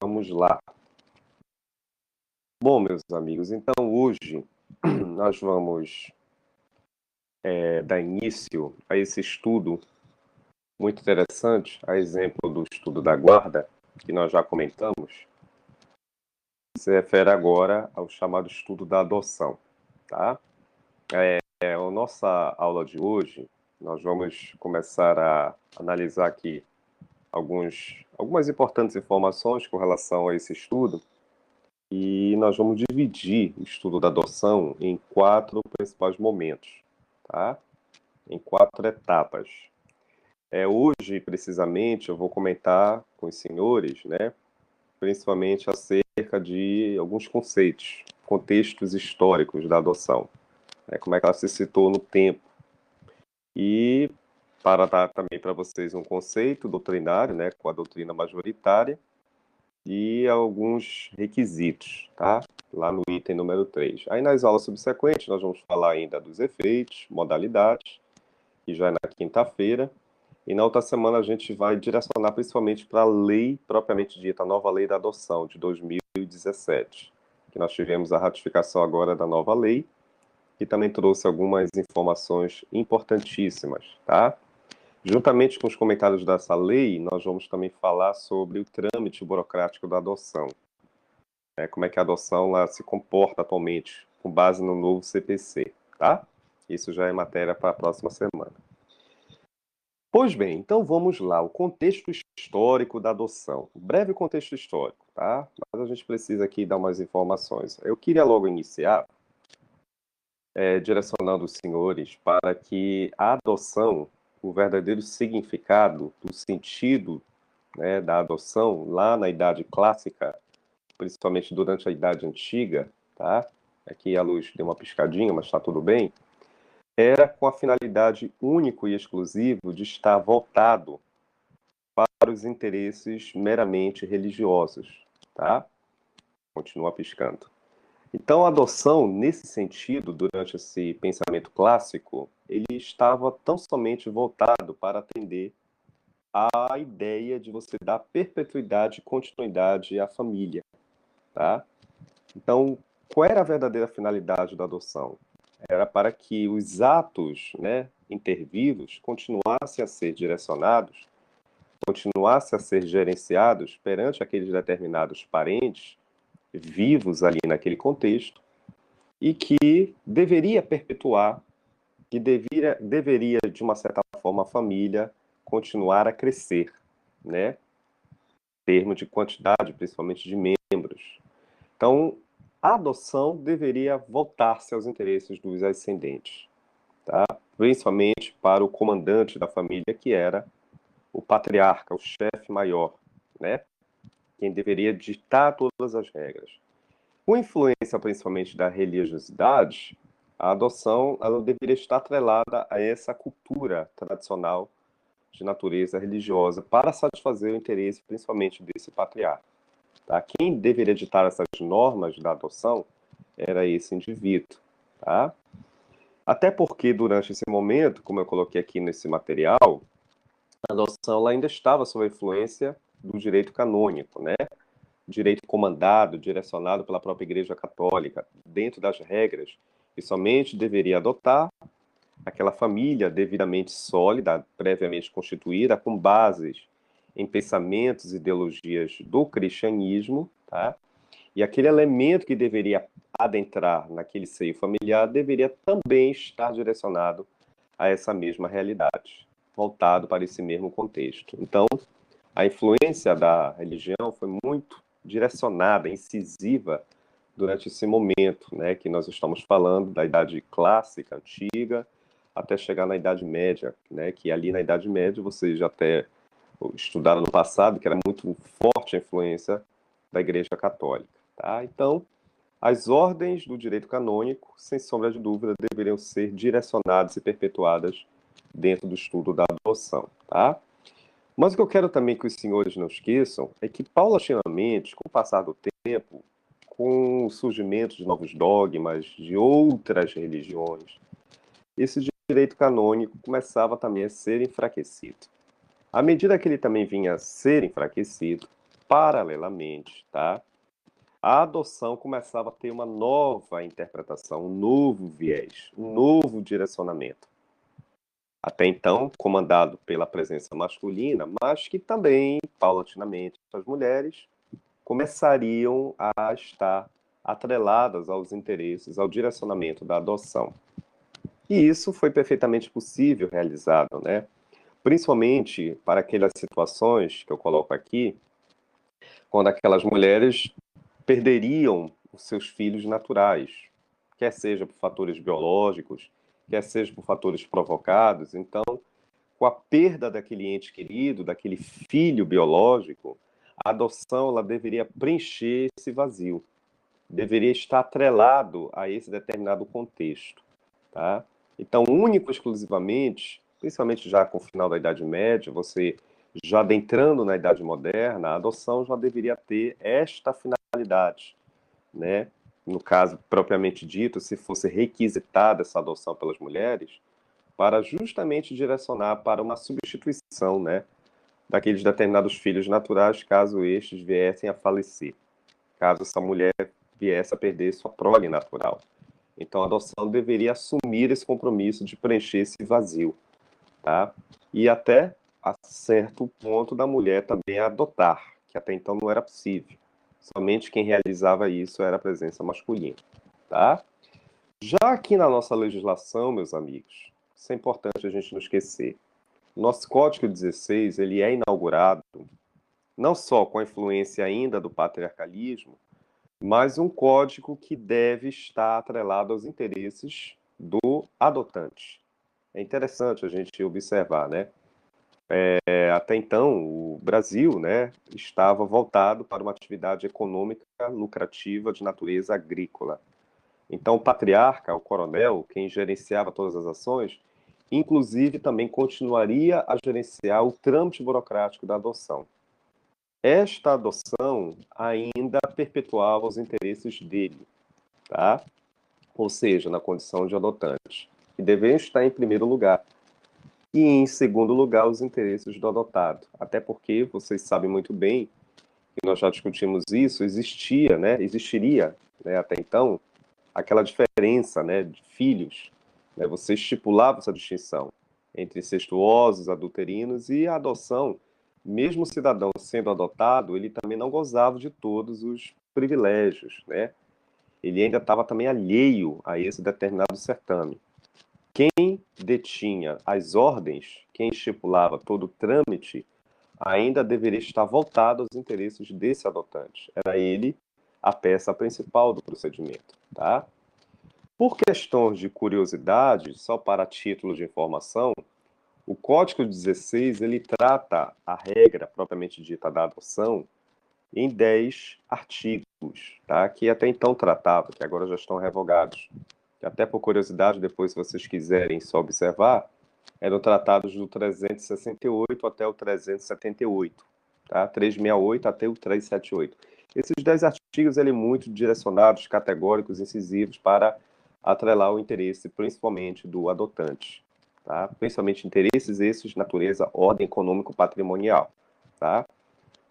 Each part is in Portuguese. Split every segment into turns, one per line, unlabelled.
Vamos lá. Bom, meus amigos, então hoje nós vamos dar início a esse estudo muito interessante, a exemplo do estudo da guarda, que nós já comentamos, se refere agora ao chamado estudo da adoção, tá? A nossa aula de hoje, nós vamos começar a analisar aqui algumas importantes informações com relação a esse estudo, e nós vamos dividir o estudo da adoção em quatro principais momentos, tá? Em quatro etapas. Hoje, precisamente, eu vou comentar com os senhores, né, principalmente acerca de alguns conceitos, contextos históricos da adoção, né, como é que ela se citou no tempo. E para dar também para vocês um conceito doutrinário, né, com a doutrina majoritária, e alguns requisitos, tá? Lá no item número 3. Aí nas aulas subsequentes nós vamos falar ainda dos efeitos, modalidades, que já é na quinta-feira. E na outra semana a gente vai direcionar principalmente para a lei propriamente dita, a nova lei da adoção de 2017, que nós tivemos a ratificação agora da nova lei, que também trouxe algumas informações importantíssimas, tá? Juntamente com os comentários dessa lei, nós vamos também falar sobre o trâmite burocrático da adoção. Como é que a adoção lá se comporta atualmente, com base no novo CPC, tá? Isso já é matéria para a próxima semana. Pois bem, então vamos lá, o contexto histórico da adoção. Um breve contexto histórico, tá? Mas a gente precisa aqui dar umas informações. Eu queria logo iniciar direcionando os senhores para que a adoção, o verdadeiro significado, o sentido, né, da adoção lá na Idade Clássica, principalmente durante a Idade Antiga, tá? Aqui a luz deu uma piscadinha, mas está tudo bem. Era com a finalidade único e exclusivo de estar voltado para os interesses meramente religiosos, tá? Continua piscando. Então, a adoção, nesse sentido, durante esse pensamento clássico, ele estava tão somente voltado para atender à ideia de você dar perpetuidade e continuidade à família, tá? Então, qual era a verdadeira finalidade da adoção? Era para que os atos, né, intervivos continuassem a ser direcionados, continuassem a ser gerenciados perante aqueles determinados parentes vivos ali naquele contexto e que deveria perpetuar, que deveria de uma certa forma, a família continuar a crescer, né? Em termos de quantidade, principalmente de membros. Então, a adoção deveria voltar-se aos interesses dos ascendentes, tá? Principalmente para o comandante da família, que era o patriarca, o chefe maior, né? Quem deveria ditar todas as regras. Com influência principalmente da religiosidade, a adoção ela deveria estar atrelada a essa cultura tradicional de natureza religiosa para satisfazer o interesse principalmente desse patriarca. Tá? Quem deveria ditar essas normas da adoção era esse indivíduo. Tá? Até porque durante esse momento, como eu coloquei aqui nesse material, a adoção ela ainda estava sob a influência do direito canônico, né? Direito comandado, direcionado pela própria Igreja Católica, dentro das regras que somente deveria adotar aquela família devidamente sólida, previamente constituída, com bases em pensamentos e ideologias do cristianismo, tá? E aquele elemento que deveria adentrar naquele seio familiar deveria também estar direcionado a essa mesma realidade, voltado para esse mesmo contexto. Então, a influência da religião foi muito direcionada, incisiva, durante esse momento, né, que nós estamos falando da Idade Clássica, Antiga, até chegar na Idade Média, né, que ali na Idade Média vocês já até estudaram no passado, que era muito forte a influência da Igreja Católica. Tá? Então, as ordens do direito canônico, sem sombra de dúvida, deveriam ser direcionadas e perpetuadas dentro do estudo da adoção. Tá? Mas o que eu quero também que os senhores não esqueçam é que, paulatinamente, com o passar do tempo, com o surgimento de novos dogmas de outras religiões, esse direito canônico começava também a ser enfraquecido. À medida que ele também vinha a ser enfraquecido, paralelamente, tá? A adoção começava a ter uma nova interpretação, um novo viés, um novo direcionamento. Até então, comandado pela presença masculina, mas que também, paulatinamente, as mulheres começariam a estar atreladas aos interesses, ao direcionamento da adoção. E isso foi perfeitamente possível realizado, né? Principalmente para aquelas situações que eu coloco aqui, quando aquelas mulheres perderiam os seus filhos naturais, quer seja por fatores biológicos, quer seja por fatores provocados. Então, com a perda daquele ente querido, daquele filho biológico, a adoção ela deveria preencher esse vazio, deveria estar atrelado a esse determinado contexto, tá? Então, único exclusivamente, principalmente já com o final da Idade Média, você já adentrando na Idade Moderna, a adoção já deveria ter esta finalidade, né? No caso propriamente dito, se fosse requisitada essa adoção pelas mulheres, para justamente direcionar para uma substituição, né, daqueles determinados filhos naturais, caso estes viessem a falecer, caso essa mulher viesse a perder sua prole natural. Então, a adoção deveria assumir esse compromisso de preencher esse vazio, tá? E até a certo ponto da mulher também adotar, que até então não era possível. Somente quem realizava isso era a presença masculina, tá? Já aqui na nossa legislação, meus amigos, isso é importante a gente não esquecer. Nosso Código 16, ele é inaugurado não só com a influência ainda do patriarcalismo, mas um código que deve estar atrelado aos interesses do adotante. É interessante a gente observar, né? Até então, o Brasil, né, estava voltado para uma atividade econômica lucrativa de natureza agrícola. Então, o patriarca, o coronel, quem gerenciava todas as ações, inclusive também continuaria a gerenciar o trâmite burocrático da adoção. Esta adoção ainda perpetuava os interesses dele, tá? Ou seja, na condição de adotante, que deveriam estar em primeiro lugar. E em segundo lugar, os interesses do adotado. Até porque vocês sabem muito bem que nós já discutimos isso, existiria, né, até então, aquela diferença, né, de filhos, né, você estipulava essa distinção entre incestuosos, adulterinos e a adoção. Mesmo o cidadão sendo adotado, ele também não gozava de todos os privilégios, né? Ele ainda estava também alheio a esse determinado certame. Quem detinha as ordens, quem estipulava todo o trâmite, ainda deveria estar voltado aos interesses desse adotante. Era ele a peça principal do procedimento, tá? Por questões de curiosidade, só para título de informação, o Código 16 ele trata a regra propriamente dita da adoção em 10 artigos, tá? Que até então tratava, que agora já estão revogados. Que até por curiosidade, depois, se vocês quiserem só observar, eram tratados do 368 até o 378, tá? 368 até o 378. Esses 10 artigos, ele muito direcionados, categóricos, incisivos, para atrelar o interesse, principalmente, do adotante, tá? Principalmente interesses esses de natureza, ordem econômico-patrimonial, tá?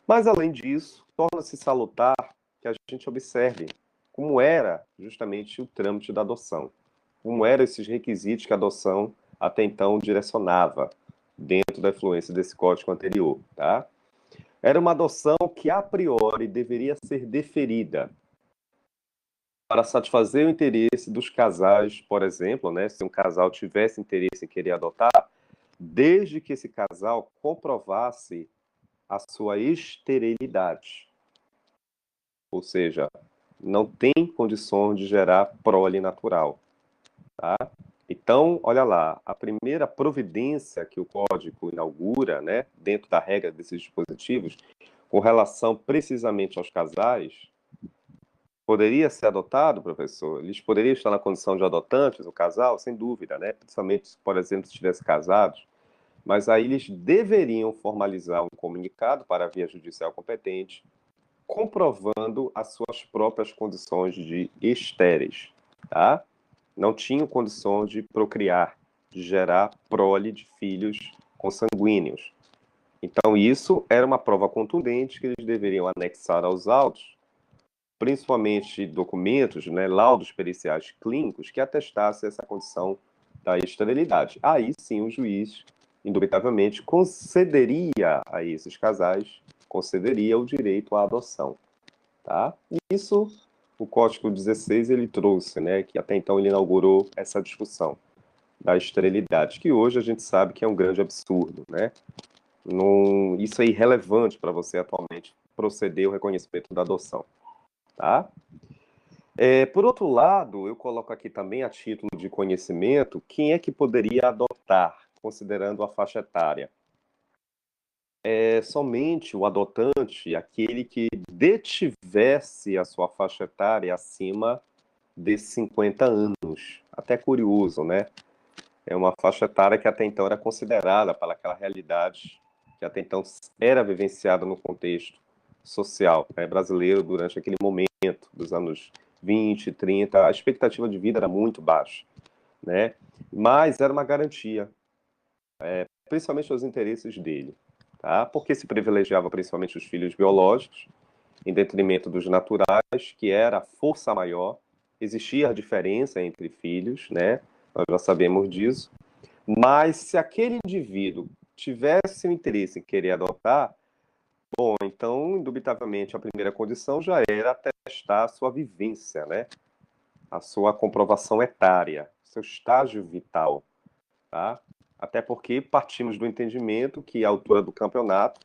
Mas, além disso, torna-se salutar que a gente observe como era justamente o trâmite da adoção, como eram esses requisitos que a adoção até então direcionava dentro da influência desse código anterior, tá? Era uma adoção que a priori deveria ser deferida para satisfazer o interesse dos casais, por exemplo, né, se um casal tivesse interesse em querer adotar, desde que esse casal comprovasse a sua esterilidade, ou seja, não tem condições de gerar prole natural, tá? Então, olha lá, a primeira providência que o código inaugura, né, dentro da regra desses dispositivos, com relação precisamente aos casais, poderia ser adotado, professor? Eles poderiam estar na condição de adotantes, o casal, sem dúvida, né? Principalmente, por exemplo, se estivessem casados, mas aí eles deveriam formalizar um comunicado para a via judicial competente, comprovando as suas próprias condições de estéreis, tá? Não tinham condições de procriar, de gerar prole de filhos consanguíneos. Então, isso era uma prova contundente que eles deveriam anexar aos autos, principalmente documentos, né, laudos periciais clínicos que atestassem essa condição da esterilidade. Aí sim o juiz, indubitavelmente, concederia a esses casais, concederia o direito à adoção. Tá? E isso o Código 16 ele trouxe, né, que até então ele inaugurou essa discussão da esterilidade, que hoje a gente sabe que é um grande absurdo, né? Não, isso é irrelevante para você atualmente proceder ao reconhecimento da adoção, tá? Por outro lado, eu coloco aqui também a título de conhecimento, quem é que poderia adotar, considerando a faixa etária? É somente o adotante, aquele que detivesse a sua faixa etária acima de 50 anos. Até curioso, né? É uma faixa etária que até então era considerada para aquela realidade que até então era vivenciada no contexto social, né, brasileiro durante aquele momento dos anos 20, 30, a expectativa de vida era muito baixa, né? Mas era uma garantia, principalmente aos interesses dele, tá? Porque se privilegiava principalmente os filhos biológicos, em detrimento dos naturais, que era a força maior. Existia a diferença entre filhos, né? Nós já sabemos disso. Mas se aquele indivíduo tivesse o interesse em querer adotar, bom, então, indubitavelmente, a primeira condição já era atestar a sua vivência, né? A sua comprovação etária, seu estágio vital, tá? Até porque partimos do entendimento que a altura do campeonato,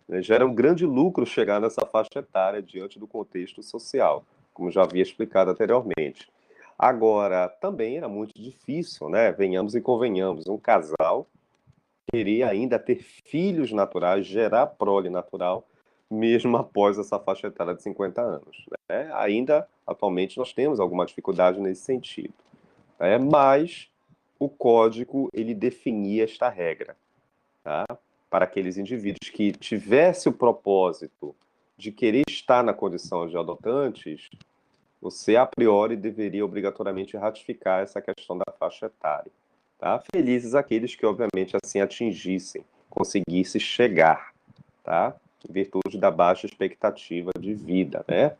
né, gera um grande lucro chegar nessa faixa etária diante do contexto social, como já havia explicado anteriormente. Agora, também era muito difícil, né? Venhamos e convenhamos, um casal queria ainda ter filhos naturais, gerar prole natural, mesmo após essa faixa etária de 50 anos. Né? Ainda, atualmente, nós temos alguma dificuldade nesse sentido. Né? Mas o código, ele definia esta regra, tá? Para aqueles indivíduos que tivesse o propósito de querer estar na condição de adotantes, você, a priori, deveria obrigatoriamente ratificar essa questão da faixa etária. Tá? Felizes aqueles que, obviamente, assim atingissem, conseguissem chegar, tá? Em virtude da baixa expectativa de vida, né?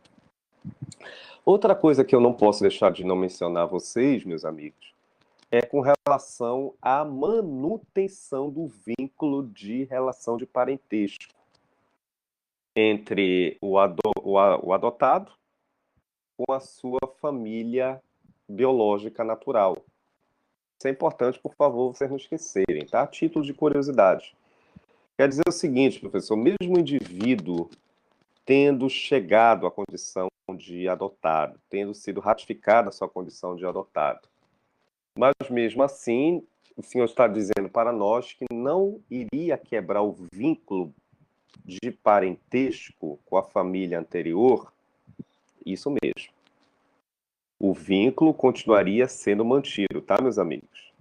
Outra coisa que eu não posso deixar de não mencionar a vocês, meus amigos, é com relação à manutenção do vínculo de relação de parentesco entre o adotado com a sua família biológica natural. Isso é importante, por favor, vocês não esquecerem, tá? Título de curiosidade. Quer dizer o seguinte, professor, mesmo o indivíduo tendo chegado à condição de adotado, tendo sido ratificada a sua condição de adotado, mas mesmo assim, o senhor está dizendo para nós que não iria quebrar o vínculo de parentesco com a família anterior? Isso mesmo. O vínculo continuaria sendo mantido, tá, meus amigos?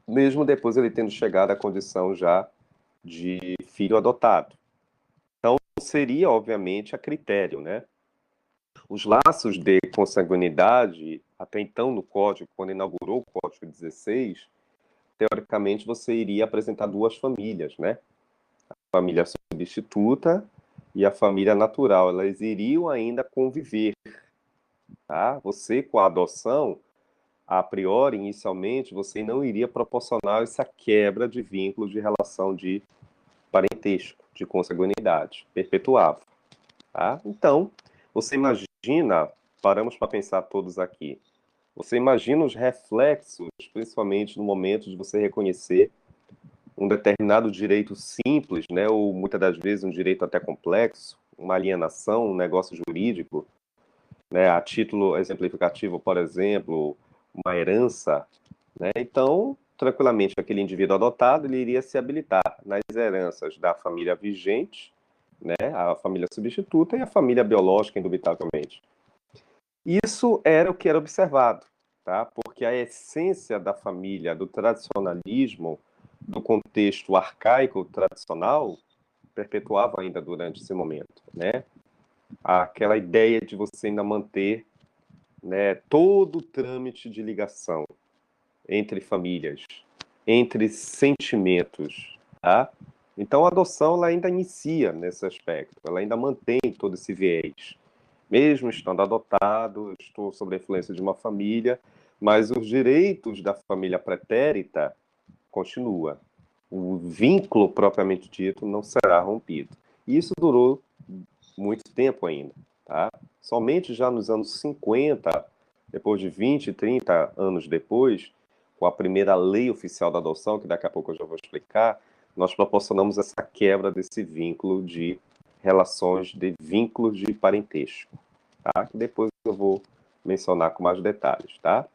Mesmo depois ele tendo chegado à condição já de filho adotado. Então, seria, obviamente, a critério, né? Os laços de consanguinidade, até então no Código, quando inaugurou o Código 16, teoricamente você iria apresentar duas famílias, né? A família substituta e a família natural. Elas iriam ainda conviver, tá? Você, com a adoção, a priori, inicialmente, você não iria proporcionar essa quebra de vínculo de relação de parentesco, de consanguinidade, perpetuava. Tá? Então, você imagina, paramos para pensar todos aqui, você imagina os reflexos, principalmente no momento de você reconhecer um determinado direito simples, né, ou muitas das vezes um direito até complexo, uma alienação, um negócio jurídico, né, a título exemplificativo, por exemplo, uma herança, né? Então, tranquilamente, aquele indivíduo adotado ele iria se habilitar nas heranças da família vigente, né, a família substituta e a família biológica, indubitavelmente. Isso era o que era observado, tá? Porque a essência da família, do tradicionalismo, do contexto arcaico tradicional, perpetuava ainda durante esse momento, né? Aquela ideia de você ainda manter, né, todo o trâmite de ligação entre famílias, entre sentimentos, tá? Então, a adoção ela ainda inicia nesse aspecto, ela ainda mantém todo esse viés. Mesmo estando adotado, estou sob a influência de uma família, mas os direitos da família pretérita continua. O vínculo propriamente dito não será rompido. E isso durou muito tempo ainda, tá? Somente já nos anos 50, depois de 20, 30 anos depois, com a primeira lei oficial da adoção, que daqui a pouco eu já vou explicar, nós proporcionamos essa quebra desse vínculo de relações, de vínculos de parentesco, tá? Que depois eu vou mencionar com mais detalhes, tá?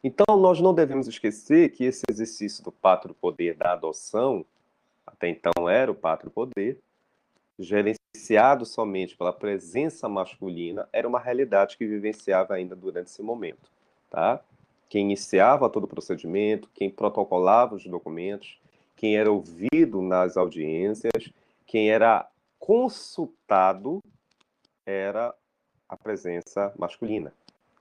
Então, nós não devemos esquecer que esse exercício do pátrio poder da adoção, até então era o pátrio poder, gerenciado somente pela presença masculina, era uma realidade que vivenciava ainda durante esse momento, tá? Quem iniciava todo o procedimento, quem protocolava os documentos, quem era ouvido nas audiências, quem era consultado era a presença masculina,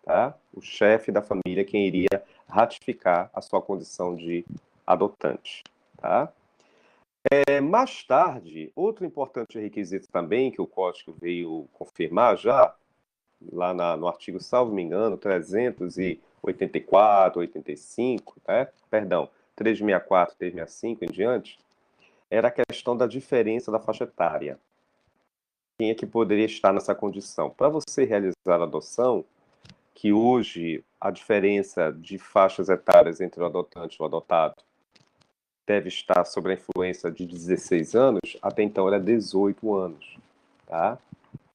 tá? O chefe da família quem iria ratificar a sua condição de adotante, tá? Mais tarde, outro importante requisito também que o Código veio confirmar já, lá no artigo, salvo me engano, 384, 85, né? Perdão, 364, 365 em diante, era a questão da diferença da faixa etária. Quem é que poderia estar nessa condição? Para você realizar a adoção, que hoje a diferença de faixas etárias entre o adotante e o adotado deve estar sob a influência de 16 anos, até então era 18 anos, tá?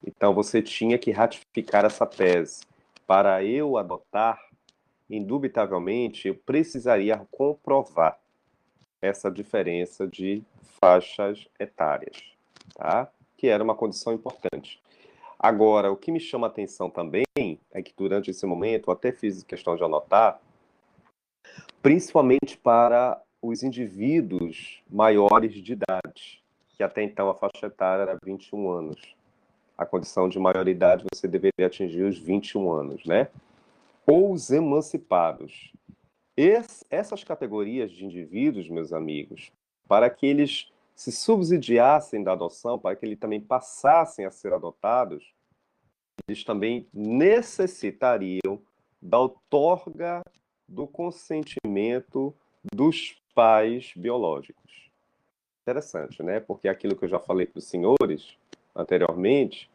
Então você tinha que ratificar essa tese. Para eu adotar, indubitavelmente, eu precisaria comprovar essa diferença de faixas etárias, tá? Que era uma condição importante. Agora, o que me chama a atenção também é que durante esse momento, eu até fiz questão de anotar, principalmente para os indivíduos maiores de idade, que até então a faixa etária era 21 anos. A condição de maioridade você deveria atingir os 21 anos, né? Ou os emancipados. Essas categorias de indivíduos, meus amigos, para que eles se subsidiassem da adoção, para que eles também passassem a ser adotados, eles também necessitariam da outorga do consentimento dos pais biológicos. Interessante, né? Porque aquilo que eu já falei para os senhores anteriormente,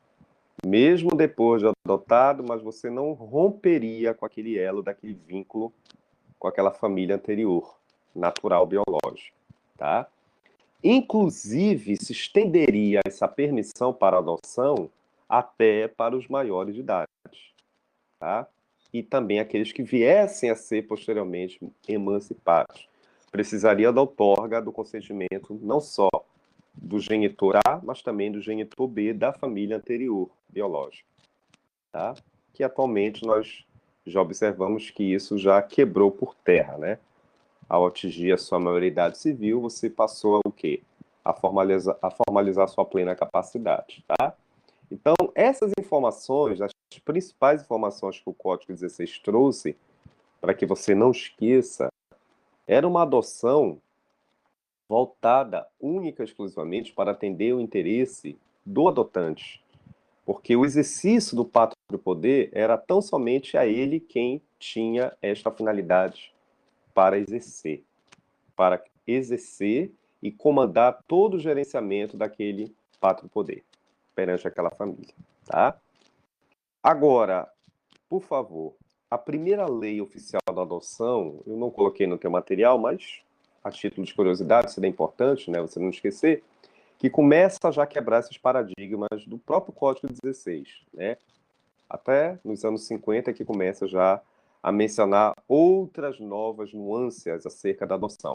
mesmo depois de adotado, mas você não romperia com aquele elo, daquele vínculo com aquela família anterior, natural, biológico, tá? Inclusive, se estenderia essa permissão para adoção até para os maiores de idade, tá? E também aqueles que viessem a ser posteriormente emancipados. Precisaria da outorga do consentimento não só do genitor A, mas também do genitor B da família anterior, biológica, tá? Que atualmente nós já observamos que isso já quebrou por terra, né? Ao atingir a sua maioridade civil, você passou a o quê? A formalizar sua plena capacidade, tá? Então, essas informações, as principais informações que o Código 16 trouxe, para que você não esqueça, era uma adoção voltada única e exclusivamente para atender o interesse do adotante, porque o exercício do pátrio poder era tão somente a ele quem tinha esta finalidade para exercer e comandar todo o gerenciamento daquele pátrio poder perante aquela família, tá? Agora, por favor, a primeira lei oficial da adoção, eu não coloquei no teu material, mas a título de curiosidade, seria importante, né, você não esquecer, que começa já a quebrar esses paradigmas do próprio Código 16, né? Até nos anos 50 que começa já a mencionar outras novas nuances acerca da adoção.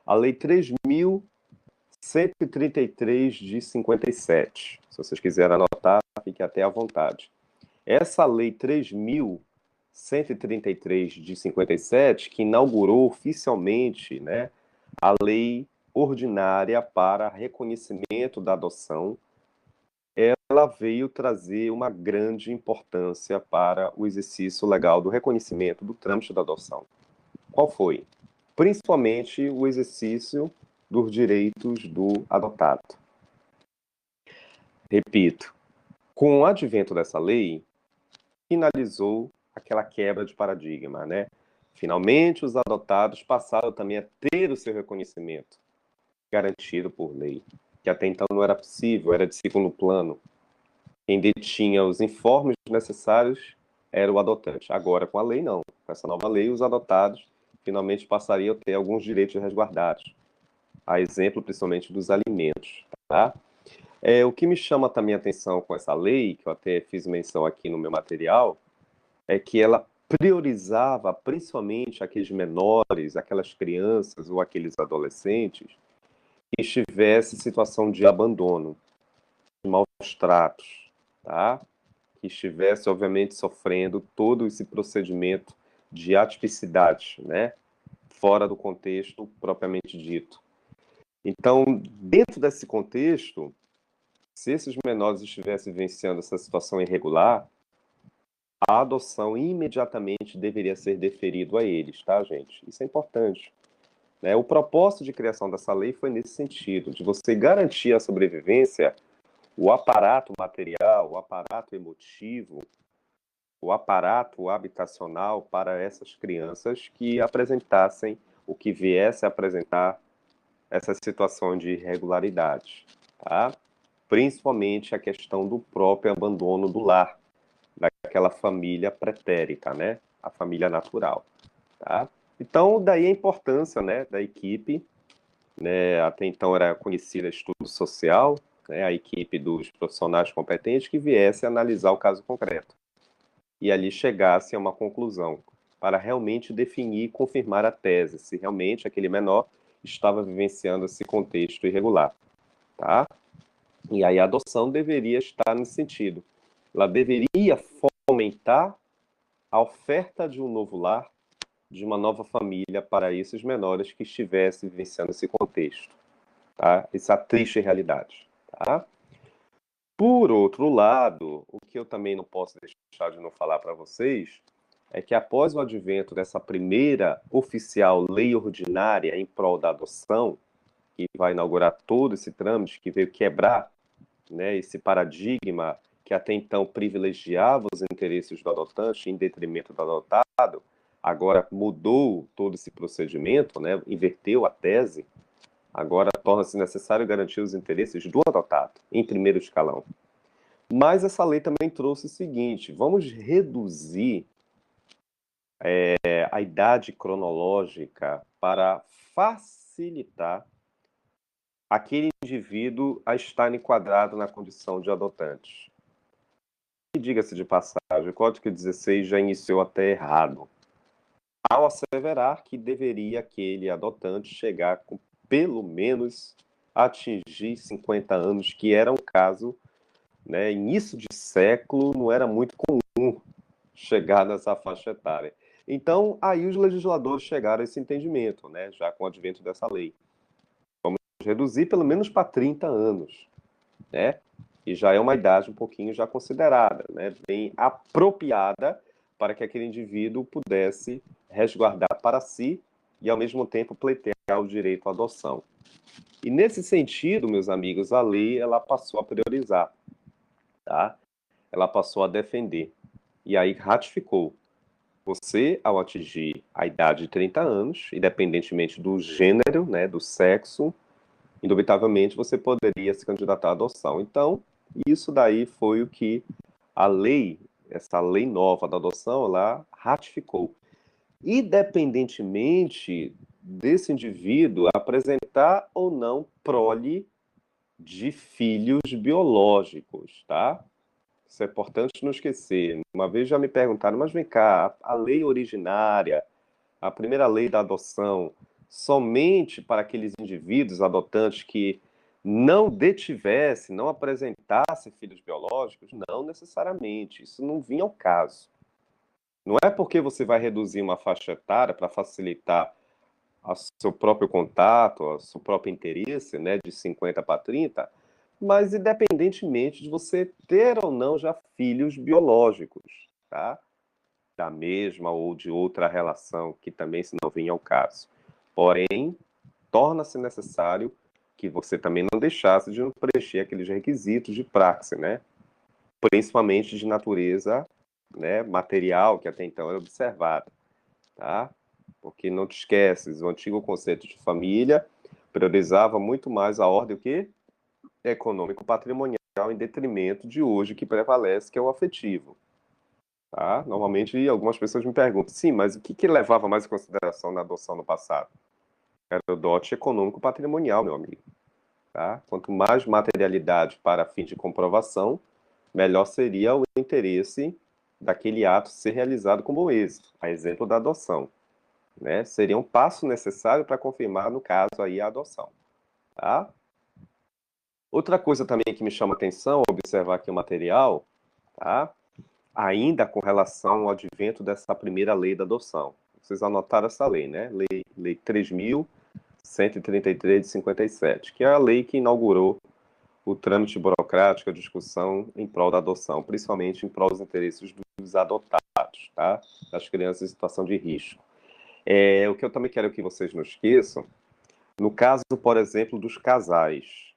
A Lei 3.133 de 57. Se vocês quiserem anotar, fique até à vontade. Essa Lei 3.133 de 57, que inaugurou oficialmente, né, a lei ordinária para reconhecimento da adoção, ela veio trazer uma grande importância para o exercício legal do reconhecimento do trâmite da adoção. Qual foi? Principalmente o exercício dos direitos do adotado. Repito, com o advento dessa lei, finalizou aquela quebra de paradigma, né? Finalmente, os adotados passaram também a ter o seu reconhecimento garantido por lei, que até então não era possível, era de segundo plano. Quem detinha os informes necessários era o adotante. Agora, com a lei, não. Com essa nova lei, os adotados finalmente passariam a ter alguns direitos resguardados. A exemplo, principalmente, dos alimentos. Tá? O que me chama também a atenção com essa lei, que eu até fiz menção aqui no meu material, é que ela priorizava principalmente aqueles menores, aquelas crianças ou aqueles adolescentes que estivessem em situação de abandono, de maus tratos, tá? Que estivesse, obviamente, sofrendo todo esse procedimento de atipicidade, né? Fora do contexto propriamente dito. Então, dentro desse contexto, se esses menores estivessem vivenciando essa situação irregular, a adoção imediatamente deveria ser deferido a eles, tá, gente? Isso é importante. Né? O propósito de criação dessa lei foi nesse sentido, de você garantir a sobrevivência, o aparato material, o aparato emotivo, o aparato habitacional para essas crianças que apresentassem, o que viesse a apresentar essa situação de irregularidade, tá? Principalmente a questão do próprio abandono do lar, daquela família pretérita, né? A família natural, tá? Então, daí a importância, né, da equipe, né? Até então era conhecida estudo social, né? A equipe dos profissionais competentes que viesse a analisar o caso concreto e ali chegasse a uma conclusão para realmente definir e confirmar a tese, se realmente aquele menor estava vivenciando esse contexto irregular, tá? E aí a adoção deveria estar nesse sentido. Ela deveria fomentar a oferta de um novo lar, de uma nova família para esses menores que estivessem vivenciando esse contexto, tá? Essa triste realidade, tá? Por outro lado, o que eu também não posso deixar de não falar para vocês é que após o advento dessa primeira oficial lei ordinária em prol da adoção, que vai inaugurar todo esse trâmite, que veio quebrar, né, esse paradigma que até então privilegiava os interesses do adotante em detrimento do adotado, agora mudou todo esse procedimento, né, inverteu a tese, agora torna-se necessário garantir os interesses do adotado em primeiro escalão. Mas essa lei também trouxe o seguinte: vamos reduzir a idade cronológica para facilitar aquele indivíduo a estar enquadrado na condição de adotante. E diga-se de passagem, o Código 16 já iniciou até errado, ao asseverar que deveria aquele adotante chegar com pelo menos atingir 50 anos, que era um caso, né, início de século, não era muito comum chegar nessa faixa etária. Então, aí os legisladores chegaram a esse entendimento, né, já com o advento dessa lei. Vamos reduzir pelo menos para 30 anos, né? E já é uma idade um pouquinho já considerada, né, bem apropriada para que aquele indivíduo pudesse resguardar para si e, ao mesmo tempo, pleitear o direito à adoção. E, nesse sentido, meus amigos, a lei ela passou a priorizar, tá? Ela passou a defender. E aí ratificou. Você, ao atingir a idade de 30 anos, independentemente do gênero, né, do sexo, indubitavelmente você poderia se candidatar à adoção. Então, isso daí foi o que a lei, essa lei nova da adoção, ela ratificou. Independentemente desse indivíduo apresentar ou não prole de filhos biológicos, tá? Isso é importante não esquecer. Uma vez já me perguntaram, mas vem cá, a lei originária, a primeira lei da adoção, somente para aqueles indivíduos adotantes que não detivesse, não apresentasse filhos biológicos? Não necessariamente, isso não vinha ao caso. Não é porque você vai reduzir uma faixa etária para facilitar o seu próprio contato, o seu próprio interesse, né, de 50 para 30, mas independentemente de você ter ou não já filhos biológicos, tá? Da mesma ou de outra relação, que também se não vinha ao caso. Porém, torna-se necessário que você também não deixasse de preencher aqueles requisitos de praxe, né? Principalmente de natureza, né, material, que até então era observada, tá? Porque não te esqueces, o antigo conceito de família priorizava muito mais a ordem o quê? Econômico-patrimonial em detrimento de hoje que prevalece, que é o afetivo, tá? Normalmente algumas pessoas me perguntam, sim, mas o que levava mais em consideração na adoção no passado? Era o dote econômico-patrimonial, meu amigo, tá? Quanto mais materialidade para fim de comprovação, melhor seria o interesse daquele ato ser realizado com bom êxito, a exemplo da adoção, né? Seria um passo necessário para confirmar, no caso aí, a adoção, tá? Outra coisa também que me chama atenção, observar aqui o material, tá? Ainda com relação ao advento dessa primeira lei da adoção. Vocês anotaram essa lei, né? Lei 3.133 de 57, que é a lei que inaugurou o trâmite burocrático, a discussão em prol da adoção, principalmente em prol dos interesses dos adotados, tá? Das crianças em situação de risco. O que eu também quero que vocês não esqueçam, no caso, por exemplo, dos casais,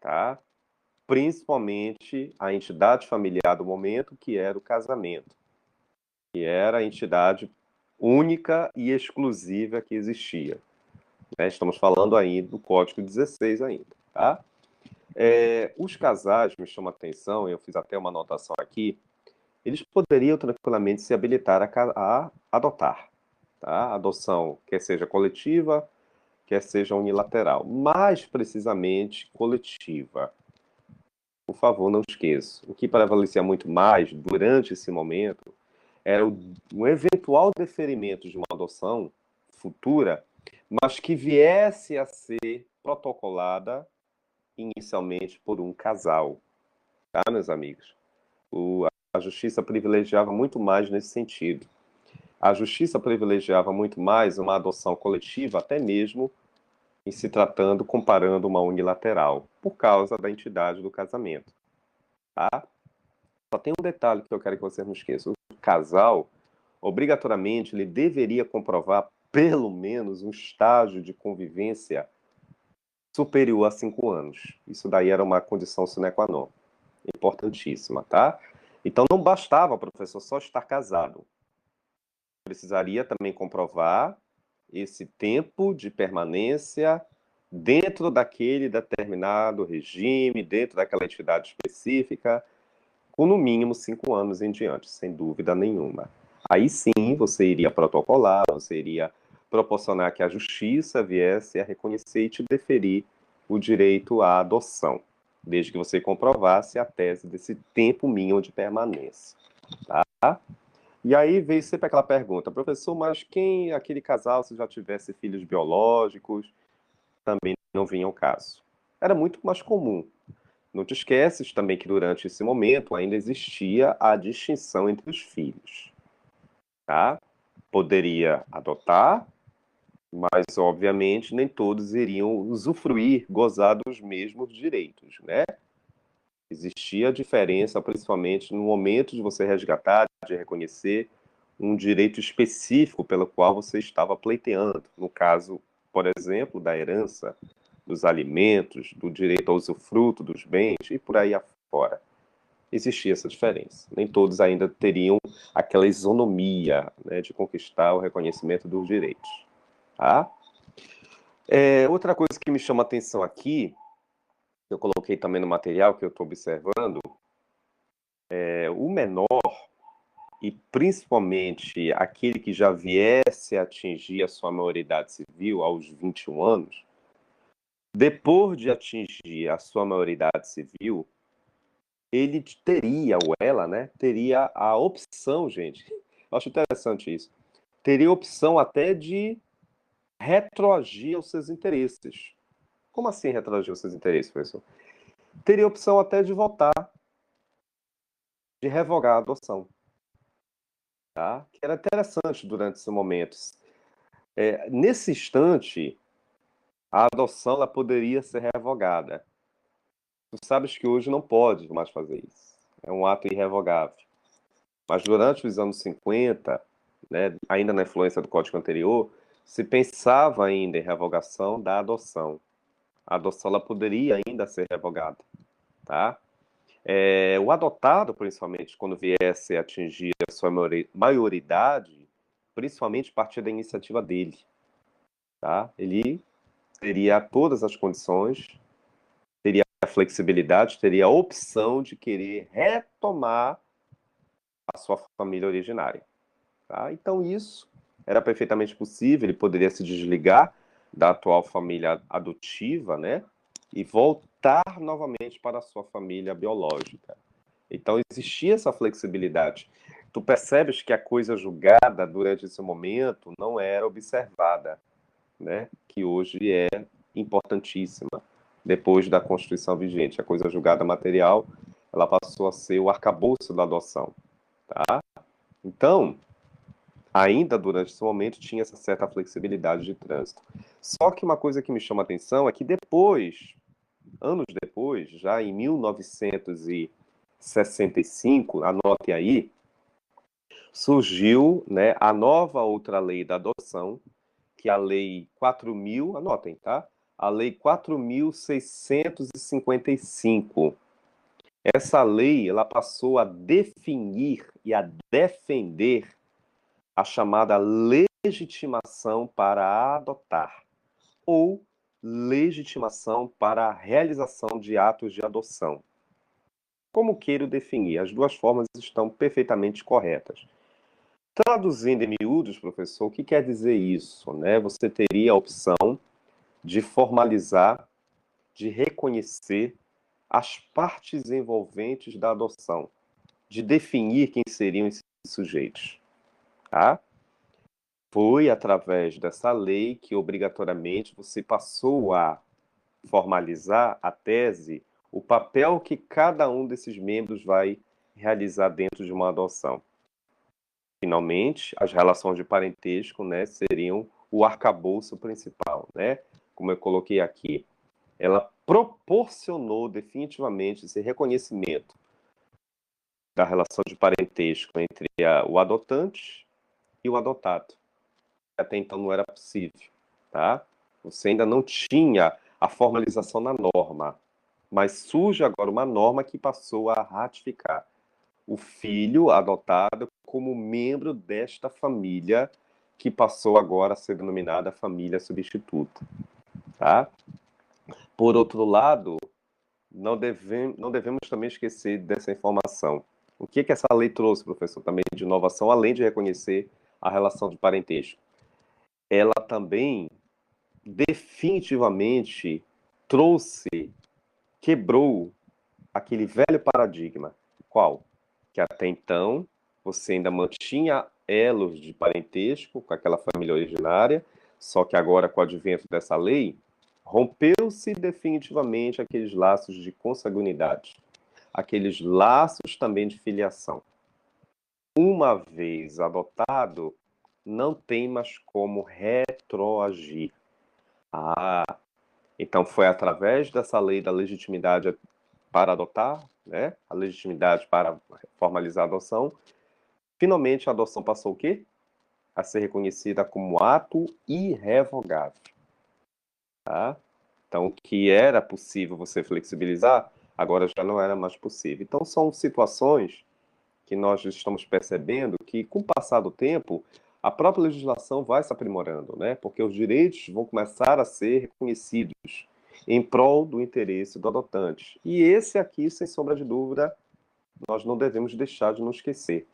tá? Principalmente a entidade familiar do momento, que era o casamento, que era a entidade única e exclusiva que existia, né? Estamos falando ainda do Código 16 ainda, tá? Os casais, me chama a atenção, eu fiz até uma anotação aqui, eles poderiam tranquilamente se habilitar a adotar, tá? Adoção, quer seja coletiva, quer seja unilateral, mais precisamente coletiva. Por favor, não esqueça. O que prevalecia muito mais durante esse momento era um eventual deferimento de uma adoção futura, mas que viesse a ser protocolada inicialmente por um casal, tá, meus amigos? A justiça privilegiava muito mais nesse sentido. A justiça privilegiava muito mais uma adoção coletiva, até mesmo em se tratando, comparando uma unilateral, por causa da entidade do casamento, tá? Só tem um detalhe que eu quero que vocês não esqueçam. O casal, obrigatoriamente, ele deveria comprovar pelo menos um estágio de convivência superior a 5 anos. Isso daí era uma condição sine qua non, importantíssima, tá? Então não bastava, professor, só estar casado. Precisaria também comprovar esse tempo de permanência dentro daquele determinado regime, dentro daquela entidade específica, com no mínimo 5 anos em diante, sem dúvida nenhuma. Aí sim você iria protocolar, você iria proporcionar que a justiça viesse a reconhecer e te deferir o direito à adoção, desde que você comprovasse a tese desse tempo mínimo de permanência, tá? E aí veio sempre aquela pergunta, professor, mas quem aquele casal, se já tivesse filhos biológicos, também não vinha ao caso. Era muito mais comum. Não te esqueces também que durante esse momento ainda existia a distinção entre os filhos, tá? Poderia adotar, mas obviamente nem todos iriam usufruir, gozar dos mesmos direitos, né? Existia a diferença, principalmente no momento de você resgatar, de reconhecer um direito específico pelo qual você estava pleiteando. No caso, por exemplo, da herança, dos alimentos, do direito ao usufruto dos bens e por aí afora. Existia essa diferença. Nem todos ainda teriam aquela isonomia, né, de conquistar o reconhecimento dos direitos. Tá? Outra coisa que me chama a atenção aqui, que eu coloquei também no material que eu estou observando, o menor, e principalmente aquele que já viesse a atingir a sua maioridade civil aos 21 anos, depois de atingir a sua maioridade civil, ele teria, ou ela, né, teria a opção, gente, eu acho interessante isso, teria a opção até de retroagir aos seus interesses. Como assim retroagir aos seus interesses, professor? Teria a opção até de votar, de revogar a adoção, tá? Que era interessante durante esse momento. Nesse instante, a adoção ela poderia ser revogada. Tu sabes que hoje não pode mais fazer isso. É um ato irrevogável. Mas durante os anos 50, né, ainda na influência do Código anterior, se pensava ainda em revogação da adoção. A adoção ela poderia ainda ser revogada, tá? O adotado, principalmente, quando viesse a atingir a sua maioridade, principalmente a partir da iniciativa dele, tá? Ele teria todas as condições, teria a flexibilidade, teria a opção de querer retomar a sua família originária, tá? Então isso era perfeitamente possível, ele poderia se desligar da atual família adotiva, né? E voltar novamente para a sua família biológica. Então existia essa flexibilidade. Tu percebes que a coisa julgada durante esse momento não era observada, né? Que hoje é importantíssima. Depois da Constituição vigente, a coisa julgada material, ela passou a ser o arcabouço da adoção, tá? Então, ainda durante esse momento tinha essa certa flexibilidade de trânsito. Só que uma coisa que me chama a atenção é que depois, anos depois, já em 1965, anote aí, surgiu, né, a nova outra lei da adoção, que é a Lei 4.000, anotem, tá? A Lei 4.655. Essa lei, ela passou a definir e a defender a chamada legitimação para adotar ou legitimação para a realização de atos de adoção. Como queiro definir? As duas formas estão perfeitamente corretas. Traduzindo em miúdos, professor, o que quer dizer isso, né? Você teria a opção de formalizar, de reconhecer as partes envolventes da adoção, de definir quem seriam esses sujeitos, tá? Foi através dessa lei que obrigatoriamente você passou a formalizar a tese, o papel que cada um desses membros vai realizar dentro de uma adoção. Finalmente, as relações de parentesco, né, seriam o arcabouço principal, né? Como eu coloquei aqui, ela proporcionou definitivamente esse reconhecimento da relação de parentesco entre o adotante e o adotado. Até então não era possível, tá? Você ainda não tinha a formalização na norma, mas surge agora uma norma que passou a ratificar o filho adotado como membro desta família que passou agora a ser denominada família substituta, tá? Por outro lado, não devemos também esquecer dessa informação. O que essa lei trouxe, professor, também de inovação, além de reconhecer a relação de parentesco? Ela também definitivamente trouxe, quebrou aquele velho paradigma. Qual? Que até então você ainda mantinha elos de parentesco com aquela família originária, só que agora, com o advento dessa lei, rompeu-se definitivamente aqueles laços de consanguinidade, aqueles laços também de filiação. Uma vez adotado, não tem mais como retroagir. Ah, então foi através dessa lei da legitimidade para adotar, né? A legitimidade para formalizar a adoção. Finalmente a adoção passou o quê? A ser reconhecida como ato irrevogável, tá? Então o que era possível você flexibilizar, agora já não era mais possível. Então são situações que nós estamos percebendo que com o passar do tempo a própria legislação vai se aprimorando, né? Porque os direitos vão começar a ser reconhecidos em prol do interesse do adotante. E esse aqui, sem sombra de dúvida, nós não devemos deixar de nos esquecer.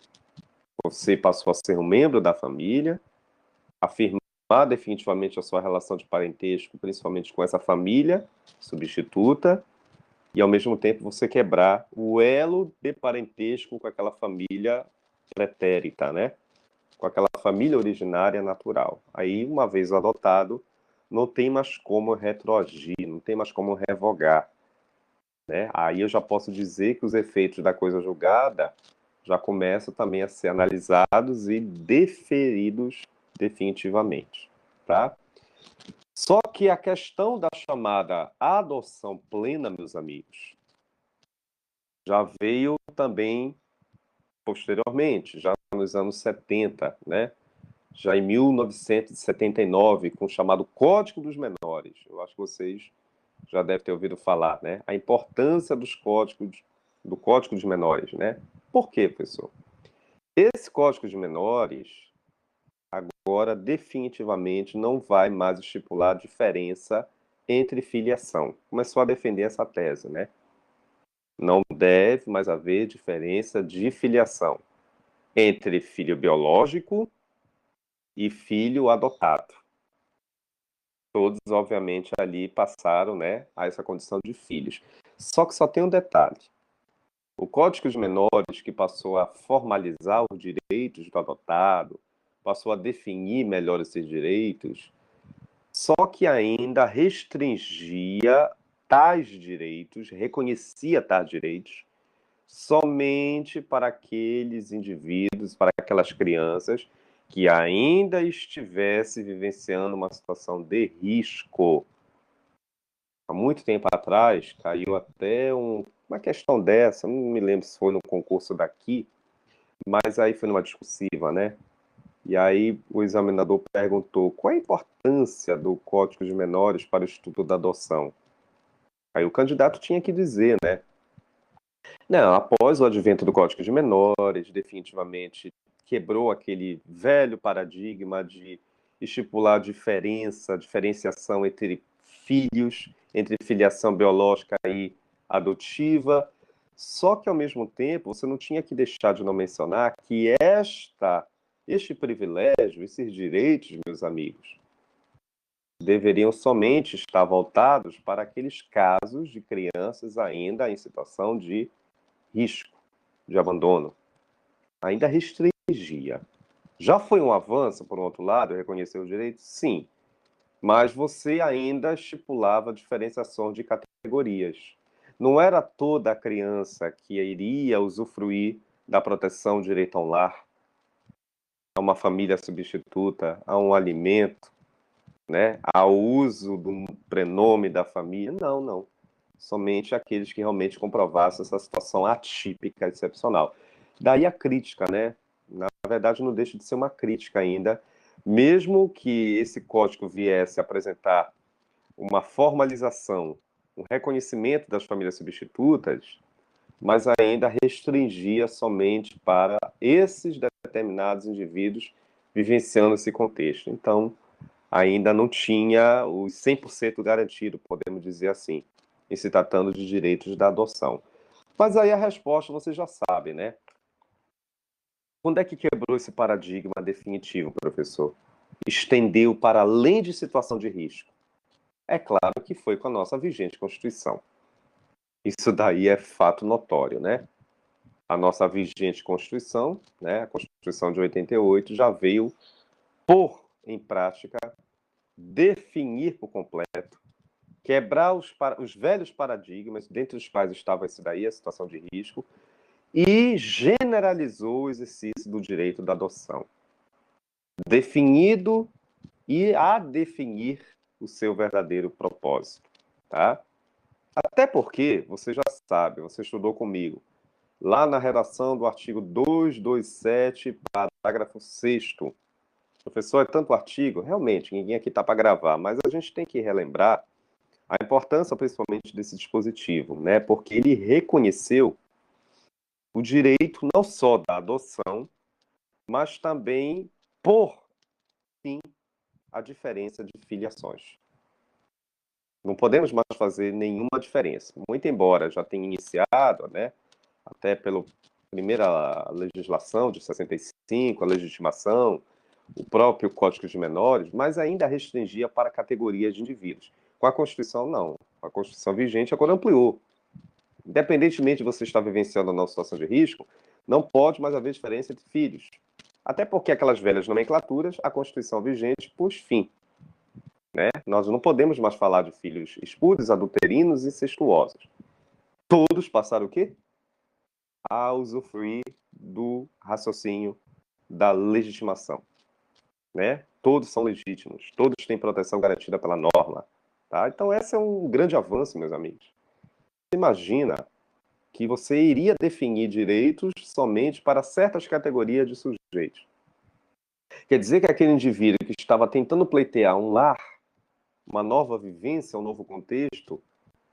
Você passou a ser um membro da família, afirmar definitivamente a sua relação de parentesco, principalmente com essa família substituta, e ao mesmo tempo você quebrar o elo de parentesco com aquela família pretérita, né? Com aquela família originária natural. Aí, uma vez adotado, não tem mais como retroagir, não tem mais como revogar, né? Aí eu já posso dizer que os efeitos da coisa julgada já começam também a ser analisados e deferidos definitivamente, tá? Só que a questão da chamada adoção plena, meus amigos, já veio também posteriormente, já nos anos 70, né? já em 1979, com o chamado Código dos Menores. Eu acho que vocês já devem ter ouvido falar, né? A importância do Código dos Menores, né? Por quê, professor? Esse Código de Menores agora definitivamente não vai mais estipular diferença entre filiação. Começou a defender essa tese, né? Não deve mais haver diferença de filiação entre filho biológico e filho adotado. Todos, obviamente, ali passaram, né, a essa condição de filhos. Só que só tem um detalhe. O Código de Menores, que passou a formalizar os direitos do adotado, passou a definir melhor esses direitos, só que ainda restringia tais direitos, reconhecia tais direitos, somente para aqueles indivíduos, para aquelas crianças que ainda estivessem vivenciando uma situação de risco. Há muito tempo atrás, caiu até uma questão dessa, não me lembro se foi no concurso daqui, mas aí foi numa discursiva, né? E aí o examinador perguntou qual a importância do Código de Menores para o estudo da adoção. Aí o candidato tinha que dizer, né? Não, após o advento do Código de Menores, definitivamente quebrou aquele velho paradigma de estipular diferenciação entre filhos, entre filiação biológica e adotiva. Só que, ao mesmo tempo, você não tinha que deixar de não mencionar que este privilégio, esses direitos, meus amigos, deveriam somente estar voltados para aqueles casos de crianças ainda em situação de risco, de abandono. Ainda restringia. Já foi um avanço, por um outro lado, reconhecer os direitos? Sim. Mas você ainda estipulava diferenciações de categorias. Não era toda a criança que iria usufruir da proteção direito a um lar, a uma família substituta, a um alimento, né? Ao uso do prenome da família. Não, não. Somente aqueles que realmente comprovassem essa situação atípica, excepcional. Daí a crítica, né? Na verdade, não deixa de ser uma crítica ainda, mesmo que esse código viesse apresentar uma formalização, um reconhecimento das famílias substitutas, mas ainda restringia somente para esses determinados indivíduos vivenciando esse contexto. Então, ainda não tinha os 100% garantido, podemos dizer assim, em se tratando de direitos da adoção. Mas aí a resposta você já sabe, né? Quando é que quebrou esse paradigma definitivo, professor? Estendeu para além de situação de risco? É claro que foi com a nossa vigente Constituição. Isso daí é fato notório, né? A nossa vigente Constituição, né, a Constituição de 88, já veio pôr em prática, definir por completo, quebrar os velhos paradigmas, dentre os quais estava esse daí, a situação de risco, e generalizou o exercício do direito da adoção, definido e a definir o seu verdadeiro propósito, tá? Até porque, você já sabe, você estudou comigo, lá na redação do artigo 227, parágrafo 6º. Professor, é tanto artigo? Realmente, ninguém aqui está para gravar, mas a gente tem que relembrar a importância, principalmente, desse dispositivo, né? Porque ele reconheceu o direito não só da adoção, mas também, por fim, a diferença de filiações. Não podemos mais fazer nenhuma diferença. Muito embora já tenha iniciado, né, até pela primeira legislação de 65, a legitimação, o próprio Código de Menores, mas ainda restringia para categorias de indivíduos. Com a Constituição, não. A Constituição vigente agora ampliou. Independentemente de você estar vivenciando uma situação de risco, não pode mais haver diferença entre filhos. Até porque aquelas velhas nomenclaturas, a Constituição vigente pôs fim. Né? Nós não podemos mais falar de filhos espúrios, adulterinos e incestuosos. Todos passaram o quê? A usufruir do raciocínio da legitimação. Né? Todos são legítimos, todos têm proteção garantida pela norma. Tá? Então, esse é um grande avanço, meus amigos. Você imagina que você iria definir direitos somente para certas categorias de sujeitos. Quer dizer que aquele indivíduo que estava tentando pleitear um lar, uma nova vivência, um novo contexto,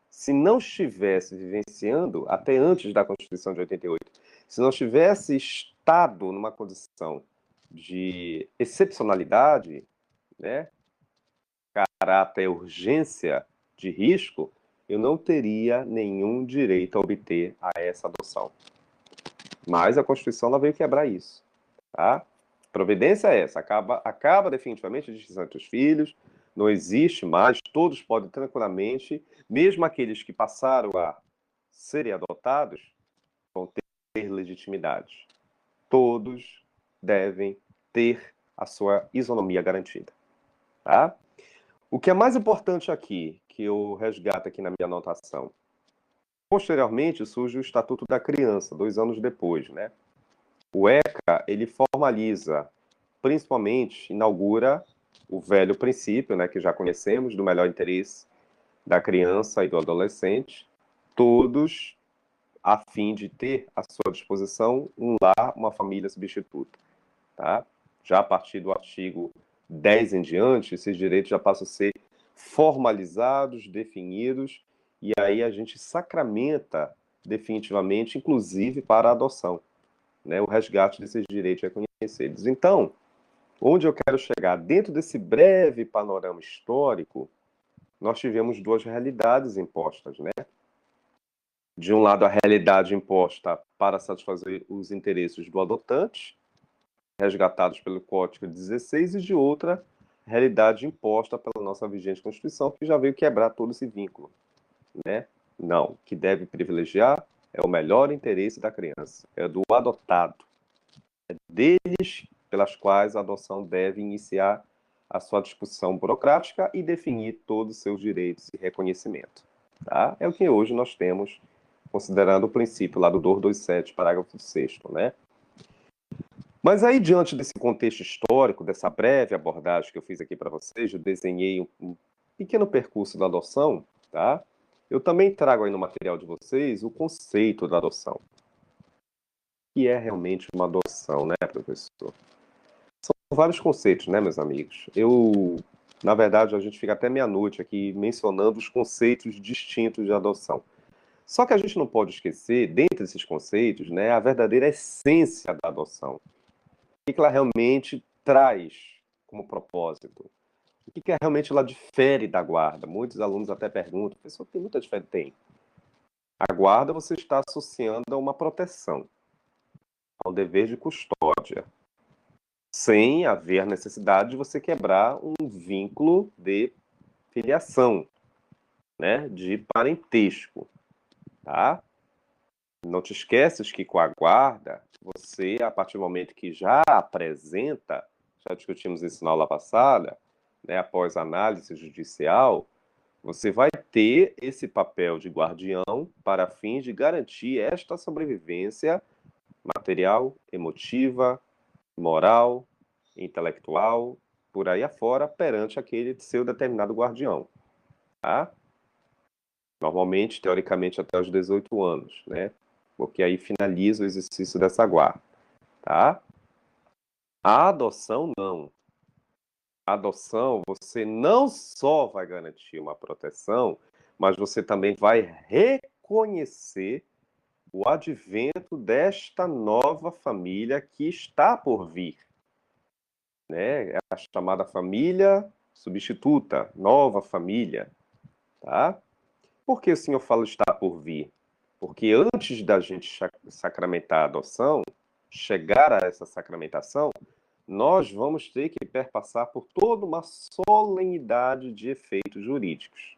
se não estivesse vivenciando, até antes da Constituição de 88, se não tivesse estado numa condição de excepcionalidade, né, caráter, urgência de risco, eu não teria nenhum direito a obter a essa adoção. Mas a Constituição ela veio quebrar isso, tá? Providência é essa, acaba definitivamente a distinção entre os filhos, não existe mais, todos podem tranquilamente, mesmo aqueles que passaram a serem adotados, vão ter legitimidade. Todos devem ter a sua isonomia garantida, tá? O que é mais importante aqui, que eu resgato aqui na minha anotação, posteriormente surge o Estatuto da Criança, 2 anos depois, né? O ECA, ele formaliza, principalmente, inaugura o velho princípio, né, que já conhecemos, do melhor interesse da criança e do adolescente, todos a fim de ter à sua disposição um lar, uma família substituta, tá? Já a partir do artigo 10 em diante, esses direitos já passam a ser formalizados, definidos, e aí a gente sacramenta definitivamente, inclusive para a adoção, né? O resgate desses direitos reconhecidos. Então, onde eu quero chegar? Dentro desse breve panorama histórico, nós tivemos duas realidades impostas, né? De um lado, a realidade imposta para satisfazer os interesses do adotante, resgatados pelo Código 16, e de outra, realidade imposta pela nossa vigente Constituição, que já veio quebrar todo esse vínculo, né? Não, o que deve privilegiar é o melhor interesse da criança, é do adotado, é deles pelas quais a adoção deve iniciar a sua discussão burocrática e definir todos os seus direitos e reconhecimento. Tá? É o que hoje nós temos, considerando o princípio lá do 227, parágrafo 6º, né? Mas aí, diante desse contexto histórico, dessa breve abordagem que eu fiz aqui para vocês, eu desenhei um pequeno percurso da adoção, tá? Eu também trago aí no material de vocês o conceito da adoção. O que é realmente uma adoção, né, professor? São vários conceitos, né, meus amigos? Na verdade, a gente fica até meia-noite aqui mencionando os conceitos distintos de adoção. Só que a gente não pode esquecer, dentre esses conceitos, né, a verdadeira essência da adoção. O que ela realmente traz como propósito? O que realmente ela difere da guarda? Muitos alunos até perguntam, professor, tem muita diferença? Tem. A guarda você está associando a uma proteção, ao dever de custódia, sem haver necessidade de você quebrar um vínculo de filiação, né, de parentesco, tá? Não te esqueças que com a guarda, você, a partir do momento que já apresenta, já discutimos isso na aula passada, né, após análise judicial, você vai ter esse papel de guardião para fins de garantir esta sobrevivência material, emotiva, moral, intelectual, por aí afora, perante aquele seu determinado guardião, tá? Normalmente, teoricamente, até os 18 anos, né? Porque aí finaliza o exercício dessa guarda, tá? A adoção, não. A adoção, você não só vai garantir uma proteção, mas você também vai reconhecer o advento desta nova família que está por vir, né? É a chamada família substituta, nova família, tá? Por que o senhor fala está por vir? Porque antes da gente sacramentar a adoção, chegar a essa sacramentação, nós vamos ter que perpassar por toda uma solenidade de efeitos jurídicos,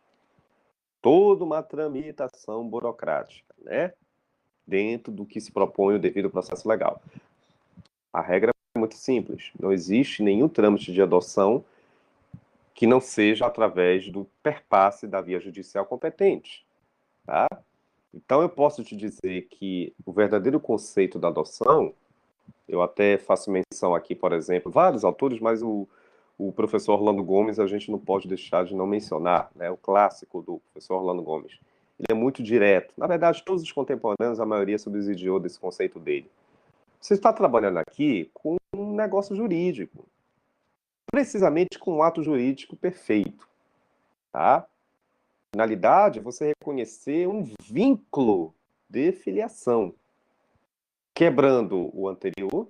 toda uma tramitação burocrática, né? Dentro do que se propõe o devido processo legal. A regra é muito simples, não existe nenhum trâmite de adoção que não seja através do perpasse da via judicial competente, tá? Então eu posso te dizer que o verdadeiro conceito da adoção, eu até faço menção aqui, por exemplo, vários autores, mas o professor Orlando Gomes a gente não pode deixar de não mencionar, né? O clássico do professor Orlando Gomes. Ele é muito direto. Na verdade, todos os contemporâneos, a maioria subsidiou desse conceito dele. Você está trabalhando aqui com um negócio jurídico. precisamente com um ato jurídico perfeito, tá? Finalidade é você reconhecer um vínculo de filiação, quebrando o anterior,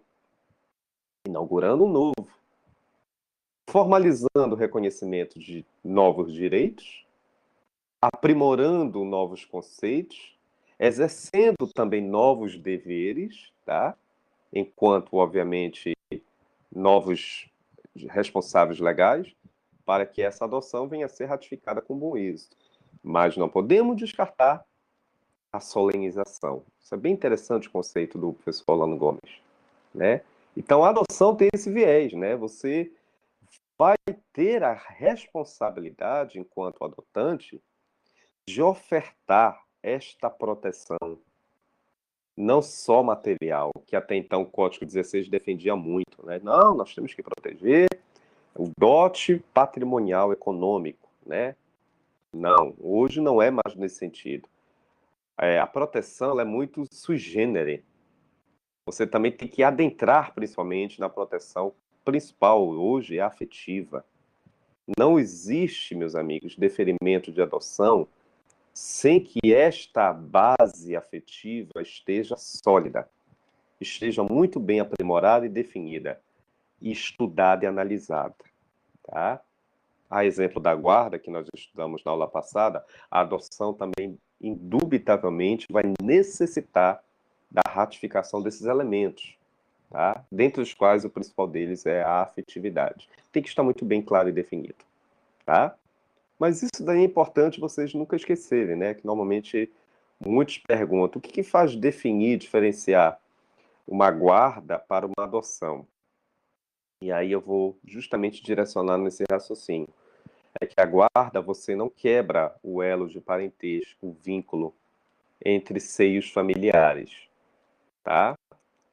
inaugurando um novo, formalizando o reconhecimento de novos direitos, aprimorando novos conceitos, exercendo também novos deveres, tá? Enquanto, obviamente, novos responsáveis legais, para que essa adoção venha a ser ratificada com bom êxito. Mas não podemos descartar a solenização. Isso é bem interessante o conceito do professor Orlando Gomes, né? Então, a adoção tem esse viés, né? Você vai ter a responsabilidade, enquanto adotante, de ofertar esta proteção, não só material, que até então o Código 16 defendia muito, né? Não, nós temos que proteger o dote patrimonial econômico, né? Não, hoje não é mais nesse sentido. A proteção ela é muito sui generis. Você também tem que adentrar, principalmente, na proteção principal hoje, é a afetiva. Não existe, meus amigos, deferimento de adoção sem que esta base afetiva esteja sólida, esteja muito bem aprimorada e definida, e estudada e analisada, tá? A exemplo da guarda, que nós estudamos na aula passada, a adoção também, indubitavelmente, vai necessitar da ratificação desses elementos, tá? Dentre os quais o principal deles é a afetividade. Tem que estar muito bem claro e definido, tá? Mas isso daí é importante vocês nunca esquecerem, né? Que normalmente muitos perguntam, o que faz definir, diferenciar uma guarda para uma adoção? E aí eu vou justamente direcionar nesse raciocínio. É que a guarda, você não quebra o elo de parentesco, o vínculo entre seios familiares, tá?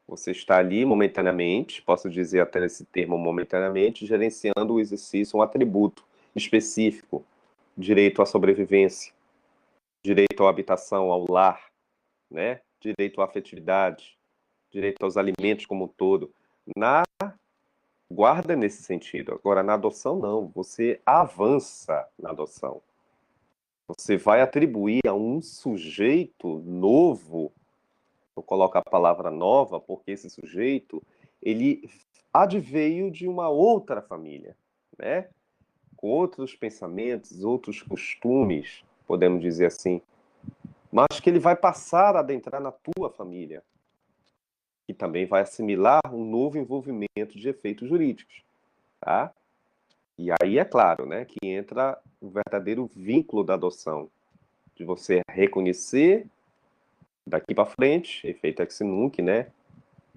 Você está ali momentaneamente, posso dizer até esse termo momentaneamente, gerenciando o exercício, um atributo específico, direito à sobrevivência, direito à habitação, ao lar, né? Direito à afetividade, direito aos alimentos como um todo. Na guarda nesse sentido. Agora, na adoção, não. Você avança na adoção. Você vai atribuir a um sujeito novo, eu coloco a palavra nova, porque esse sujeito, ele adveio de uma outra família, né? Com outros pensamentos, outros costumes, podemos dizer assim, mas que ele vai passar a adentrar na tua família, que também vai assimilar um novo envolvimento de efeitos jurídicos, tá? E aí é claro, né, que entra o verdadeiro vínculo da adoção, de você reconhecer daqui para frente, efeito ex nunc, né,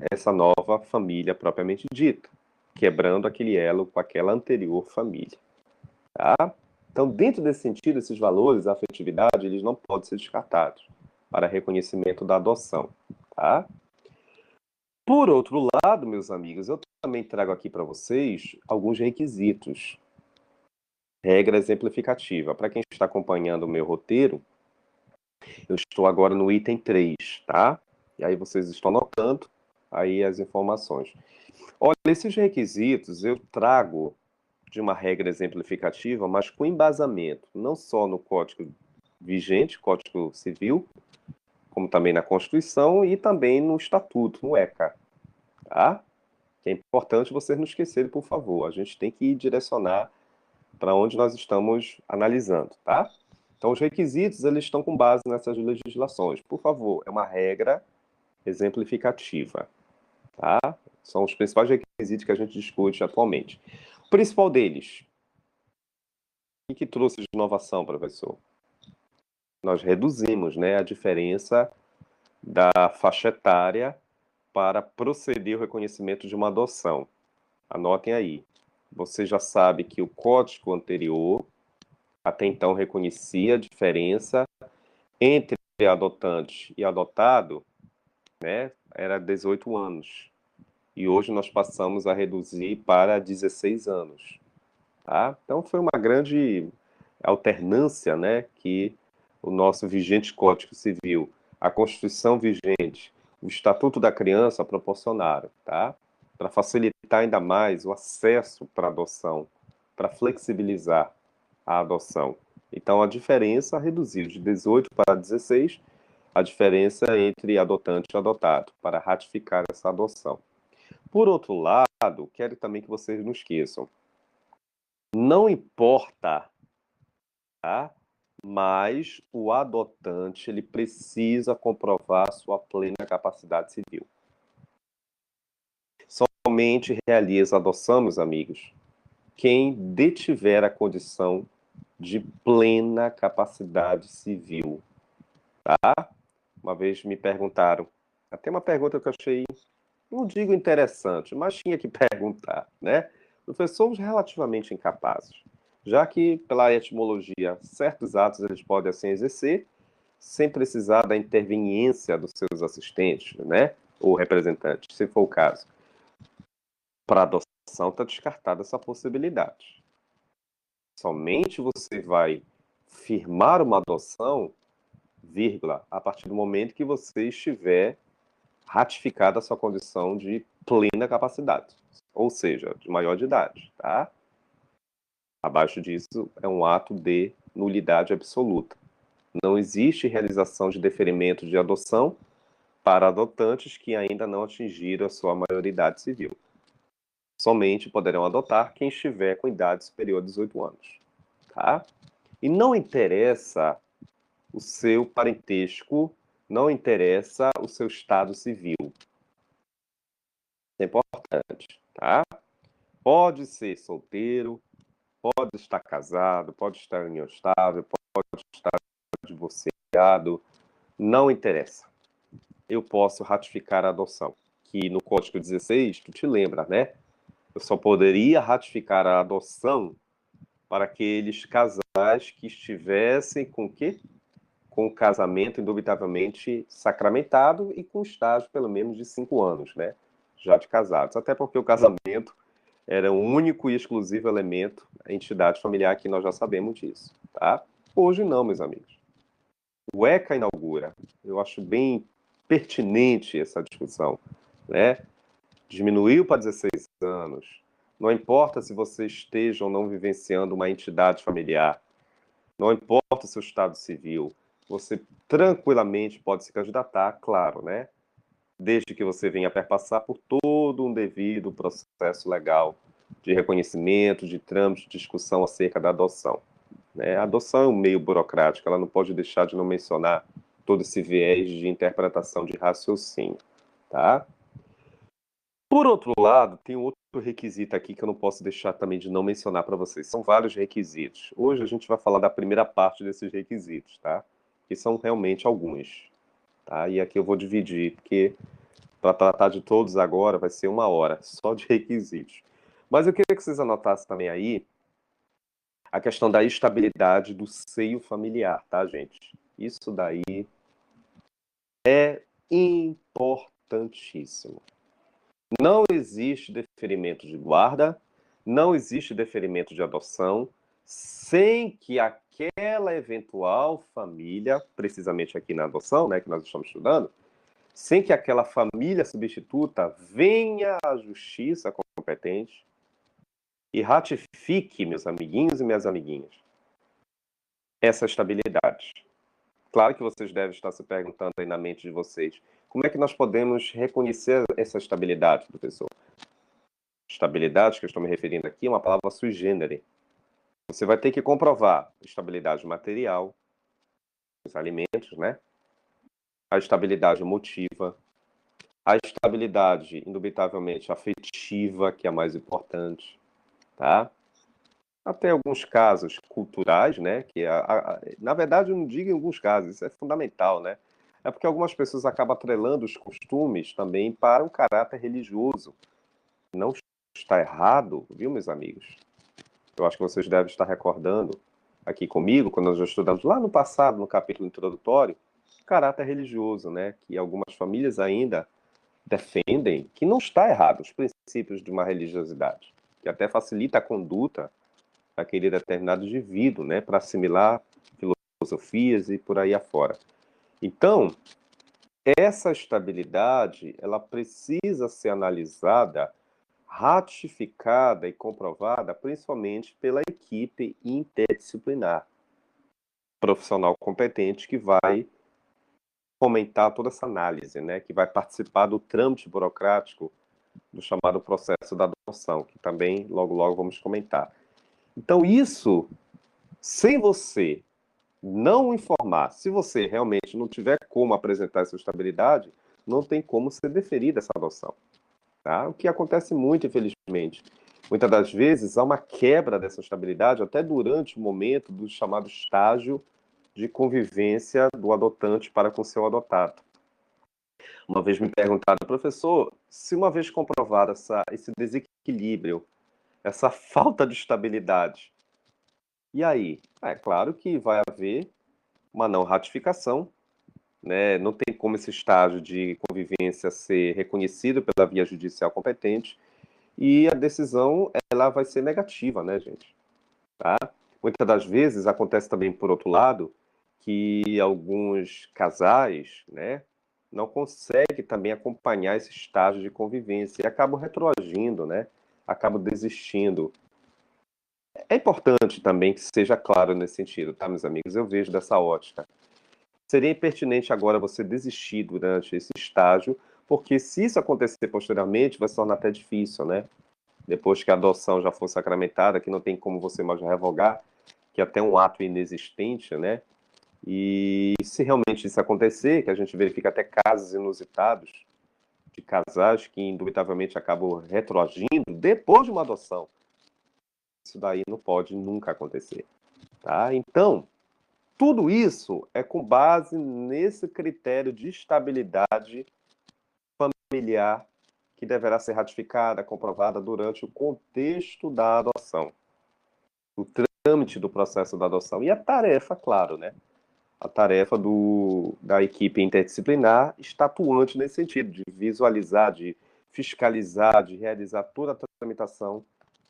essa nova família propriamente dita, quebrando aquele elo com aquela anterior família, tá? Então, dentro desse sentido, esses valores, a afetividade, eles não podem ser descartados para reconhecimento da adoção, tá? Por outro lado, meus amigos, eu também trago aqui para vocês alguns requisitos, regra exemplificativa. Para quem está acompanhando o meu roteiro, eu estou agora no item 3, tá? E aí vocês estão anotando aí as informações. Olha, esses requisitos eu trago de uma regra exemplificativa, mas com embasamento, não só no Código vigente, Código Civil, como também na Constituição e também no Estatuto, no ECA, tá? Que é importante vocês não esquecerem, por favor. A gente tem que direcionar para onde nós estamos analisando, tá? Então, os requisitos, eles estão com base nessas legislações. Por favor, é uma regra exemplificativa, tá? São os principais requisitos que a gente discute atualmente. O principal deles, o que trouxe de inovação, professor? Nós reduzimos, né, a diferença da faixa etária para proceder ao reconhecimento de uma adoção. Anotem aí. Você já sabe que o código anterior, até então, reconhecia a diferença entre adotante e adotado, né, era 18 anos. E hoje nós passamos a reduzir para 16 anos. Tá? Então foi uma grande alternância, né, que o nosso vigente Código Civil, a Constituição vigente, o Estatuto da Criança proporcionaram, tá? Para facilitar facilitar ainda mais o acesso para adoção, para flexibilizar a adoção. Então, a diferença reduziu de 18 para 16, a diferença entre adotante e adotado, para ratificar essa adoção. Por outro lado, quero também que vocês não esqueçam, não importa, tá? Mas o adotante ele precisa comprovar sua plena capacidade civil. Somente realiza a adoção, meus amigos, quem detiver a condição de plena capacidade civil, tá? Uma vez me perguntaram, até uma pergunta que eu achei, não digo interessante, mas tinha que perguntar, né? Somos relativamente incapazes, já que, pela etimologia, certos atos eles podem assim exercer, sem precisar da interveniência dos seus assistentes, né? Ou representantes, se for o caso. Para adoção está descartada essa possibilidade. Somente você vai firmar uma adoção, vírgula, a partir do momento que você estiver ratificada a sua condição de plena capacidade, ou seja, de maior de idade, tá? Abaixo disso é um ato de nulidade absoluta. Não existe realização de deferimento de adoção para adotantes que ainda não atingiram a sua maioridade civil. Somente poderão adotar quem estiver com idade superior a 18 anos, tá? E não interessa o seu parentesco, não interessa o seu estado civil. É importante, tá? Pode ser solteiro, pode estar casado, pode estar em união estável, pode estar divorciado, não interessa. Eu posso ratificar a adoção, que no Código 16, tu te lembra, né? Eu só poderia ratificar a adoção para aqueles casais que estivessem com o quê? Com o casamento indubitavelmente sacramentado e com estágio pelo menos de 5 anos, né? Já de casados. Até porque o casamento era o único e exclusivo elemento, a entidade familiar, que nós já sabemos disso, tá? Hoje não, meus amigos. O ECA inaugura. Eu acho bem pertinente essa discussão, né? Diminuiu para 16 anos. Não importa se você esteja ou não vivenciando uma entidade familiar, não importa o seu estado civil, você tranquilamente pode se candidatar, claro, né? Desde que você venha perpassar por todo um devido processo legal de reconhecimento, de trâmite, de discussão acerca da adoção, né? A adoção é um meio burocrático, ela não pode deixar de não mencionar todo esse viés de interpretação de raciocínio, tá? Por outro lado, tem outro requisito aqui que eu não posso deixar também de não mencionar para vocês. São vários requisitos. Hoje a gente vai falar da primeira parte desses requisitos, tá? Que são realmente alguns, tá? E aqui eu vou dividir, porque para tratar de todos agora vai ser 1 hora só de requisitos. Mas eu queria que vocês anotassem também aí a questão da estabilidade do seio familiar, tá, gente? Isso daí é importantíssimo. Não existe deferimento de guarda, não existe deferimento de adoção, sem que aquela eventual família, precisamente aqui na adoção, né, que nós estamos estudando, sem que aquela família substituta venha à justiça competente e ratifique, meus amiguinhos e minhas amiguinhas, essa estabilidade. Claro que vocês devem estar se perguntando aí na mente de vocês, como é que nós podemos reconhecer essa estabilidade, professor? Estabilidade, que eu estou me referindo aqui, é uma palavra sui generis. Você vai ter que comprovar estabilidade material, os alimentos, né? A estabilidade emotiva, a estabilidade, indubitavelmente, afetiva, que é a mais importante, tá? Até alguns casos culturais, né? Que na verdade, eu não digo em alguns casos, isso é fundamental, né? É porque algumas pessoas acabam atrelando os costumes também para um caráter religioso. Não está errado, viu, meus amigos? Eu acho que vocês devem estar recordando aqui comigo, quando nós já estudamos lá no passado, no capítulo introdutório, caráter religioso, né? Que algumas famílias ainda defendem que não está errado os princípios de uma religiosidade, que até facilita a conduta daquele determinado indivíduo, né? Para assimilar filosofias e por aí afora. Então, essa estabilidade, ela precisa ser analisada ratificada e comprovada principalmente pela equipe interdisciplinar, profissional competente que vai fomentar toda essa análise, né, que vai participar do trâmite burocrático do chamado processo da adoção, que também logo logo vamos comentar. Então isso, sem você não informar, se você realmente não tiver como apresentar essa estabilidade, não tem como ser deferida essa adoção. Tá? O que acontece muito, infelizmente. Muitas das vezes há uma quebra dessa estabilidade até durante o momento do chamado estágio de convivência do adotante para com seu adotado. Uma vez me perguntaram, professor, se uma vez comprovado esse desequilíbrio, essa falta de estabilidade, e aí? É claro que vai haver uma não ratificação, né? Não tem como esse estágio de convivência ser reconhecido pela via judicial competente e a decisão ela vai ser negativa, né, gente? Tá? Muitas das vezes acontece também, por outro lado, que alguns casais, né, não conseguem também acompanhar esse estágio de convivência e acabam retroagindo, né? Acabam desistindo. É importante também que seja claro nesse sentido, tá, meus amigos? Eu vejo dessa ótica. Seria impertinente agora você desistir durante esse estágio, porque se isso acontecer posteriormente, vai se tornar até difícil, né? Depois que a adoção já for sacramentada, que não tem como você mais revogar, que é até um ato inexistente, né? E se realmente isso acontecer, que a gente verifica até casos inusitados de casais que indubitavelmente acabam retroagindo depois de uma adoção, isso daí não pode nunca acontecer, tá? Então, tudo isso é com base nesse critério de estabilidade familiar que deverá ser ratificada, comprovada durante o contexto da adoção, o trâmite do processo da adoção. E a tarefa, claro, né? A tarefa da equipe interdisciplinar está atuante nesse sentido, de visualizar, de fiscalizar, de realizar toda a tramitação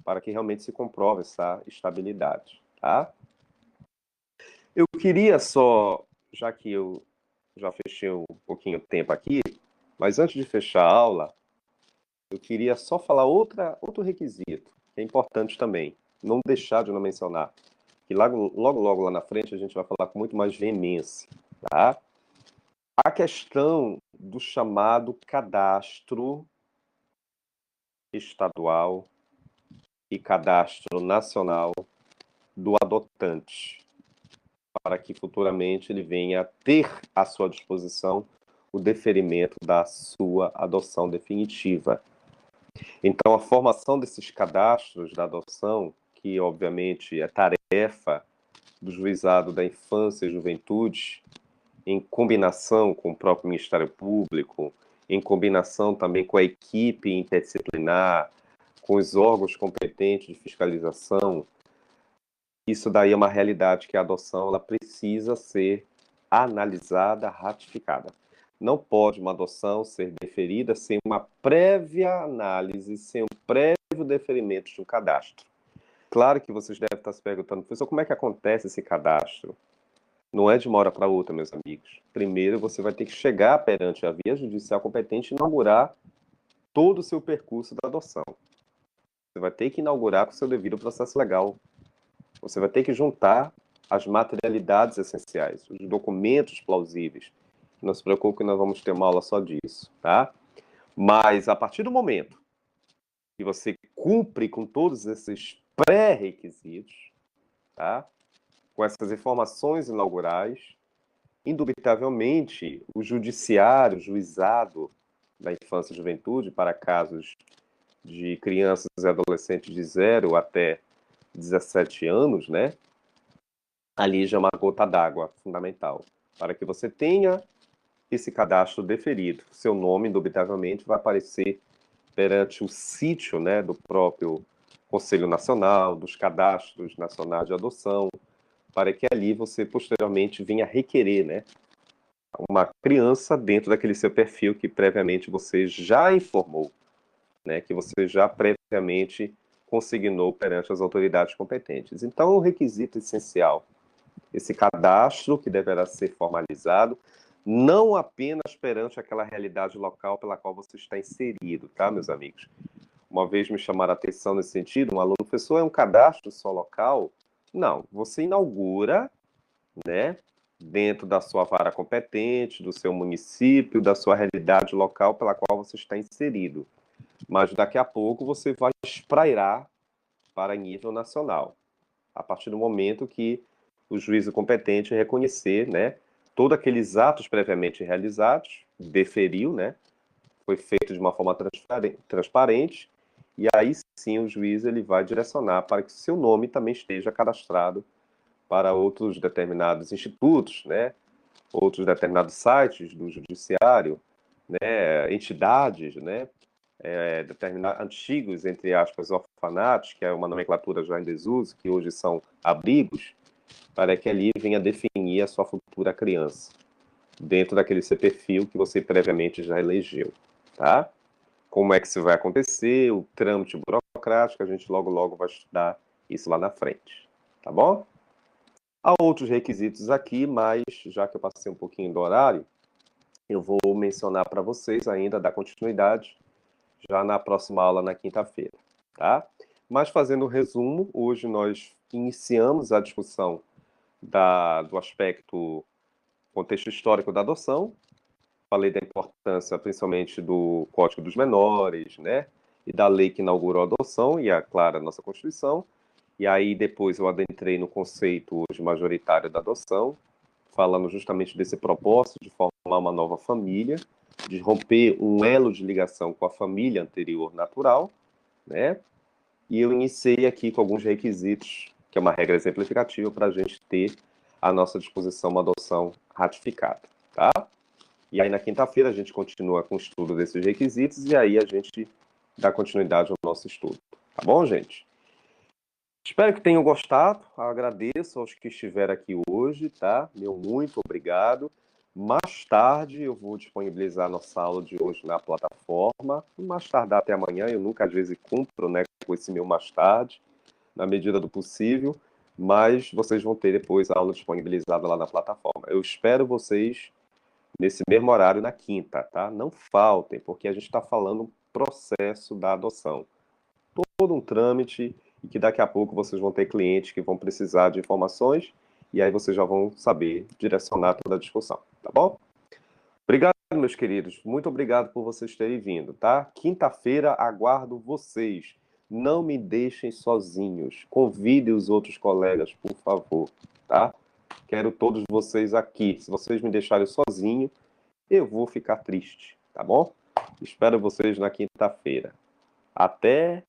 para que realmente se comprove essa estabilidade, tá? Eu queria só, já que eu já fechei um pouquinho o tempo aqui, mas antes de fechar a aula, eu queria só falar outro requisito, que é importante também, não deixar de não mencionar, que logo lá na frente a gente vai falar com muito mais veemência, tá? A questão do chamado cadastro estadual e cadastro nacional do adotante, para que futuramente ele venha a ter à sua disposição o deferimento da sua adoção definitiva. Então, a formação desses cadastros da adoção, que obviamente é tarefa do Juizado da Infância e Juventude, em combinação com o próprio Ministério Público, em combinação também com a equipe interdisciplinar, com os órgãos competentes de fiscalização, isso daí é uma realidade que a adoção ela precisa ser analisada, ratificada. Não pode uma adoção ser deferida sem uma prévia análise, sem um prévio deferimento de um cadastro. Claro que vocês devem estar se perguntando, professor, como é que acontece esse cadastro? Não é de uma hora para outra, meus amigos. Primeiro, você vai ter que chegar perante a via judicial competente e inaugurar todo o seu percurso da adoção. Você vai ter que inaugurar com o seu devido processo legal. Você vai ter que juntar as materialidades essenciais, os documentos plausíveis. Não se preocupe que nós vamos ter uma aula só disso, tá? Mas, a partir do momento que você cumpre com todos esses pré-requisitos, tá? Com essas informações inaugurais, indubitavelmente, o judiciário, o juizado da infância e juventude, para casos de crianças e adolescentes de 0 até 17 anos, né? Ali já é uma gota d'água fundamental, para que você tenha esse cadastro deferido. Seu nome, indubitavelmente, vai aparecer perante o sítio, né, do próprio Conselho Nacional, dos Cadastros Nacionais de Adoção, para que ali você posteriormente venha requerer, né, uma criança dentro daquele seu perfil que previamente você já informou, né, que você já previamente consignou perante as autoridades competentes. Então, o requisito essencial, esse cadastro que deverá ser formalizado, não apenas perante aquela realidade local pela qual você está inserido, tá, meus amigos? uma vez me chamaram a atenção nesse sentido, um aluno, professor, é um cadastro só local? Não, você inaugura, né, dentro da sua vara competente, do seu município, da sua realidade local pela qual você está inserido. Mas daqui a pouco você vai espraiar para nível nacional, a partir do momento que o juízo competente reconhecer, né, todos aqueles atos previamente realizados, deferiu, né, foi feito de uma forma transparente, e aí sim o juiz ele vai direcionar para que o seu nome também esteja cadastrado para outros determinados institutos, né, outros determinados sites do judiciário, né, entidades, né, antigos, entre aspas, orfanatos, que é uma nomenclatura já em desuso, que hoje são abrigos, para que ali venha definir a sua futura criança, dentro daquele seu perfil que você previamente já elegeu, tá? Como é que isso vai acontecer, o trâmite burocrático, a gente logo, logo vai estudar isso lá na frente, tá bom? Há outros requisitos aqui, mas já que eu passei um pouquinho do horário, eu vou mencionar para vocês ainda, dar continuidade, já na próxima aula, na quinta-feira, tá? Mas fazendo um resumo, hoje nós iniciamos a discussão do aspecto contexto histórico da adoção, falei da importância principalmente do Código dos Menores, né? E da lei que inaugurou a adoção, e, claro, a nossa Constituição. E aí depois eu adentrei no conceito hoje majoritário da adoção, falando justamente desse propósito de formar uma nova família, de romper um elo de ligação com a família anterior natural, né? E eu iniciei aqui com alguns requisitos, que é uma regra exemplificativa para a gente ter à nossa disposição uma adoção ratificada, tá? E aí na quinta-feira a gente continua com o estudo desses requisitos e aí a gente dá continuidade ao nosso estudo, tá bom, gente? Espero que tenham gostado, agradeço aos que estiveram aqui hoje, tá? Meu muito obrigado. Mais tarde eu vou disponibilizar nossa aula de hoje na plataforma, mais tardar até amanhã, eu nunca às vezes cumpro, né, com esse meu mais tarde, na medida do possível, mas vocês vão ter depois a aula disponibilizada lá na plataforma. Eu espero vocês nesse mesmo horário na quinta, tá? Não faltem, porque a gente está falando processo da adoção. Todo um trâmite e que daqui a pouco vocês vão ter clientes que vão precisar de informações e aí vocês já vão saber direcionar toda a discussão, tá bom? Obrigado, meus queridos. Muito obrigado por vocês terem vindo, tá? Quinta-feira aguardo vocês. Não me deixem sozinhos. Convidem os outros colegas, por favor, tá? Quero todos vocês aqui. Se vocês me deixarem sozinho, eu vou ficar triste, tá bom? Espero vocês na quinta-feira. Até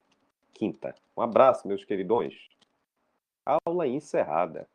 quinta. Um abraço, meus queridões. Aula encerrada.